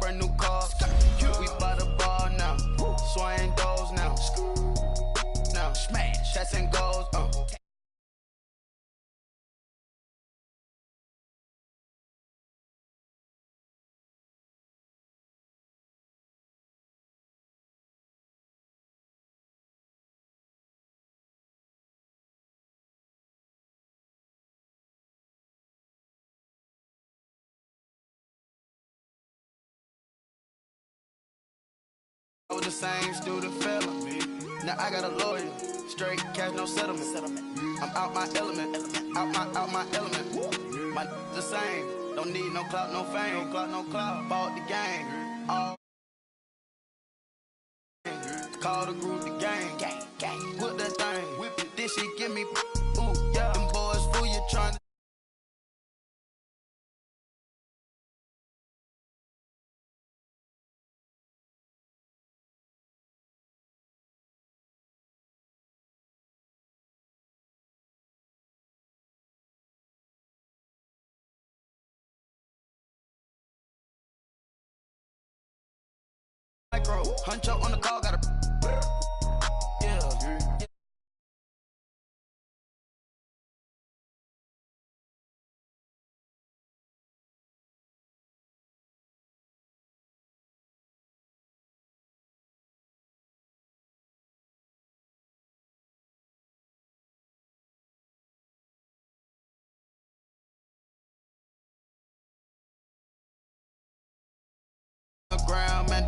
Brand new cars, we by the bar now. Swaying doors now. Now smash, shots and goals. I was the same student fella. Now I got a lawyer. Straight cash, no settlement. I'm out my element. Out my element. My the same. Don't need no clout, no fame. No clout. Bought the game. All call the group the gang. Whip that thing. Whip it. This shit give me. Ooh, yeah. Them boys fool you trying to. Micro, huncho on the call, got a yeah. The ground, man,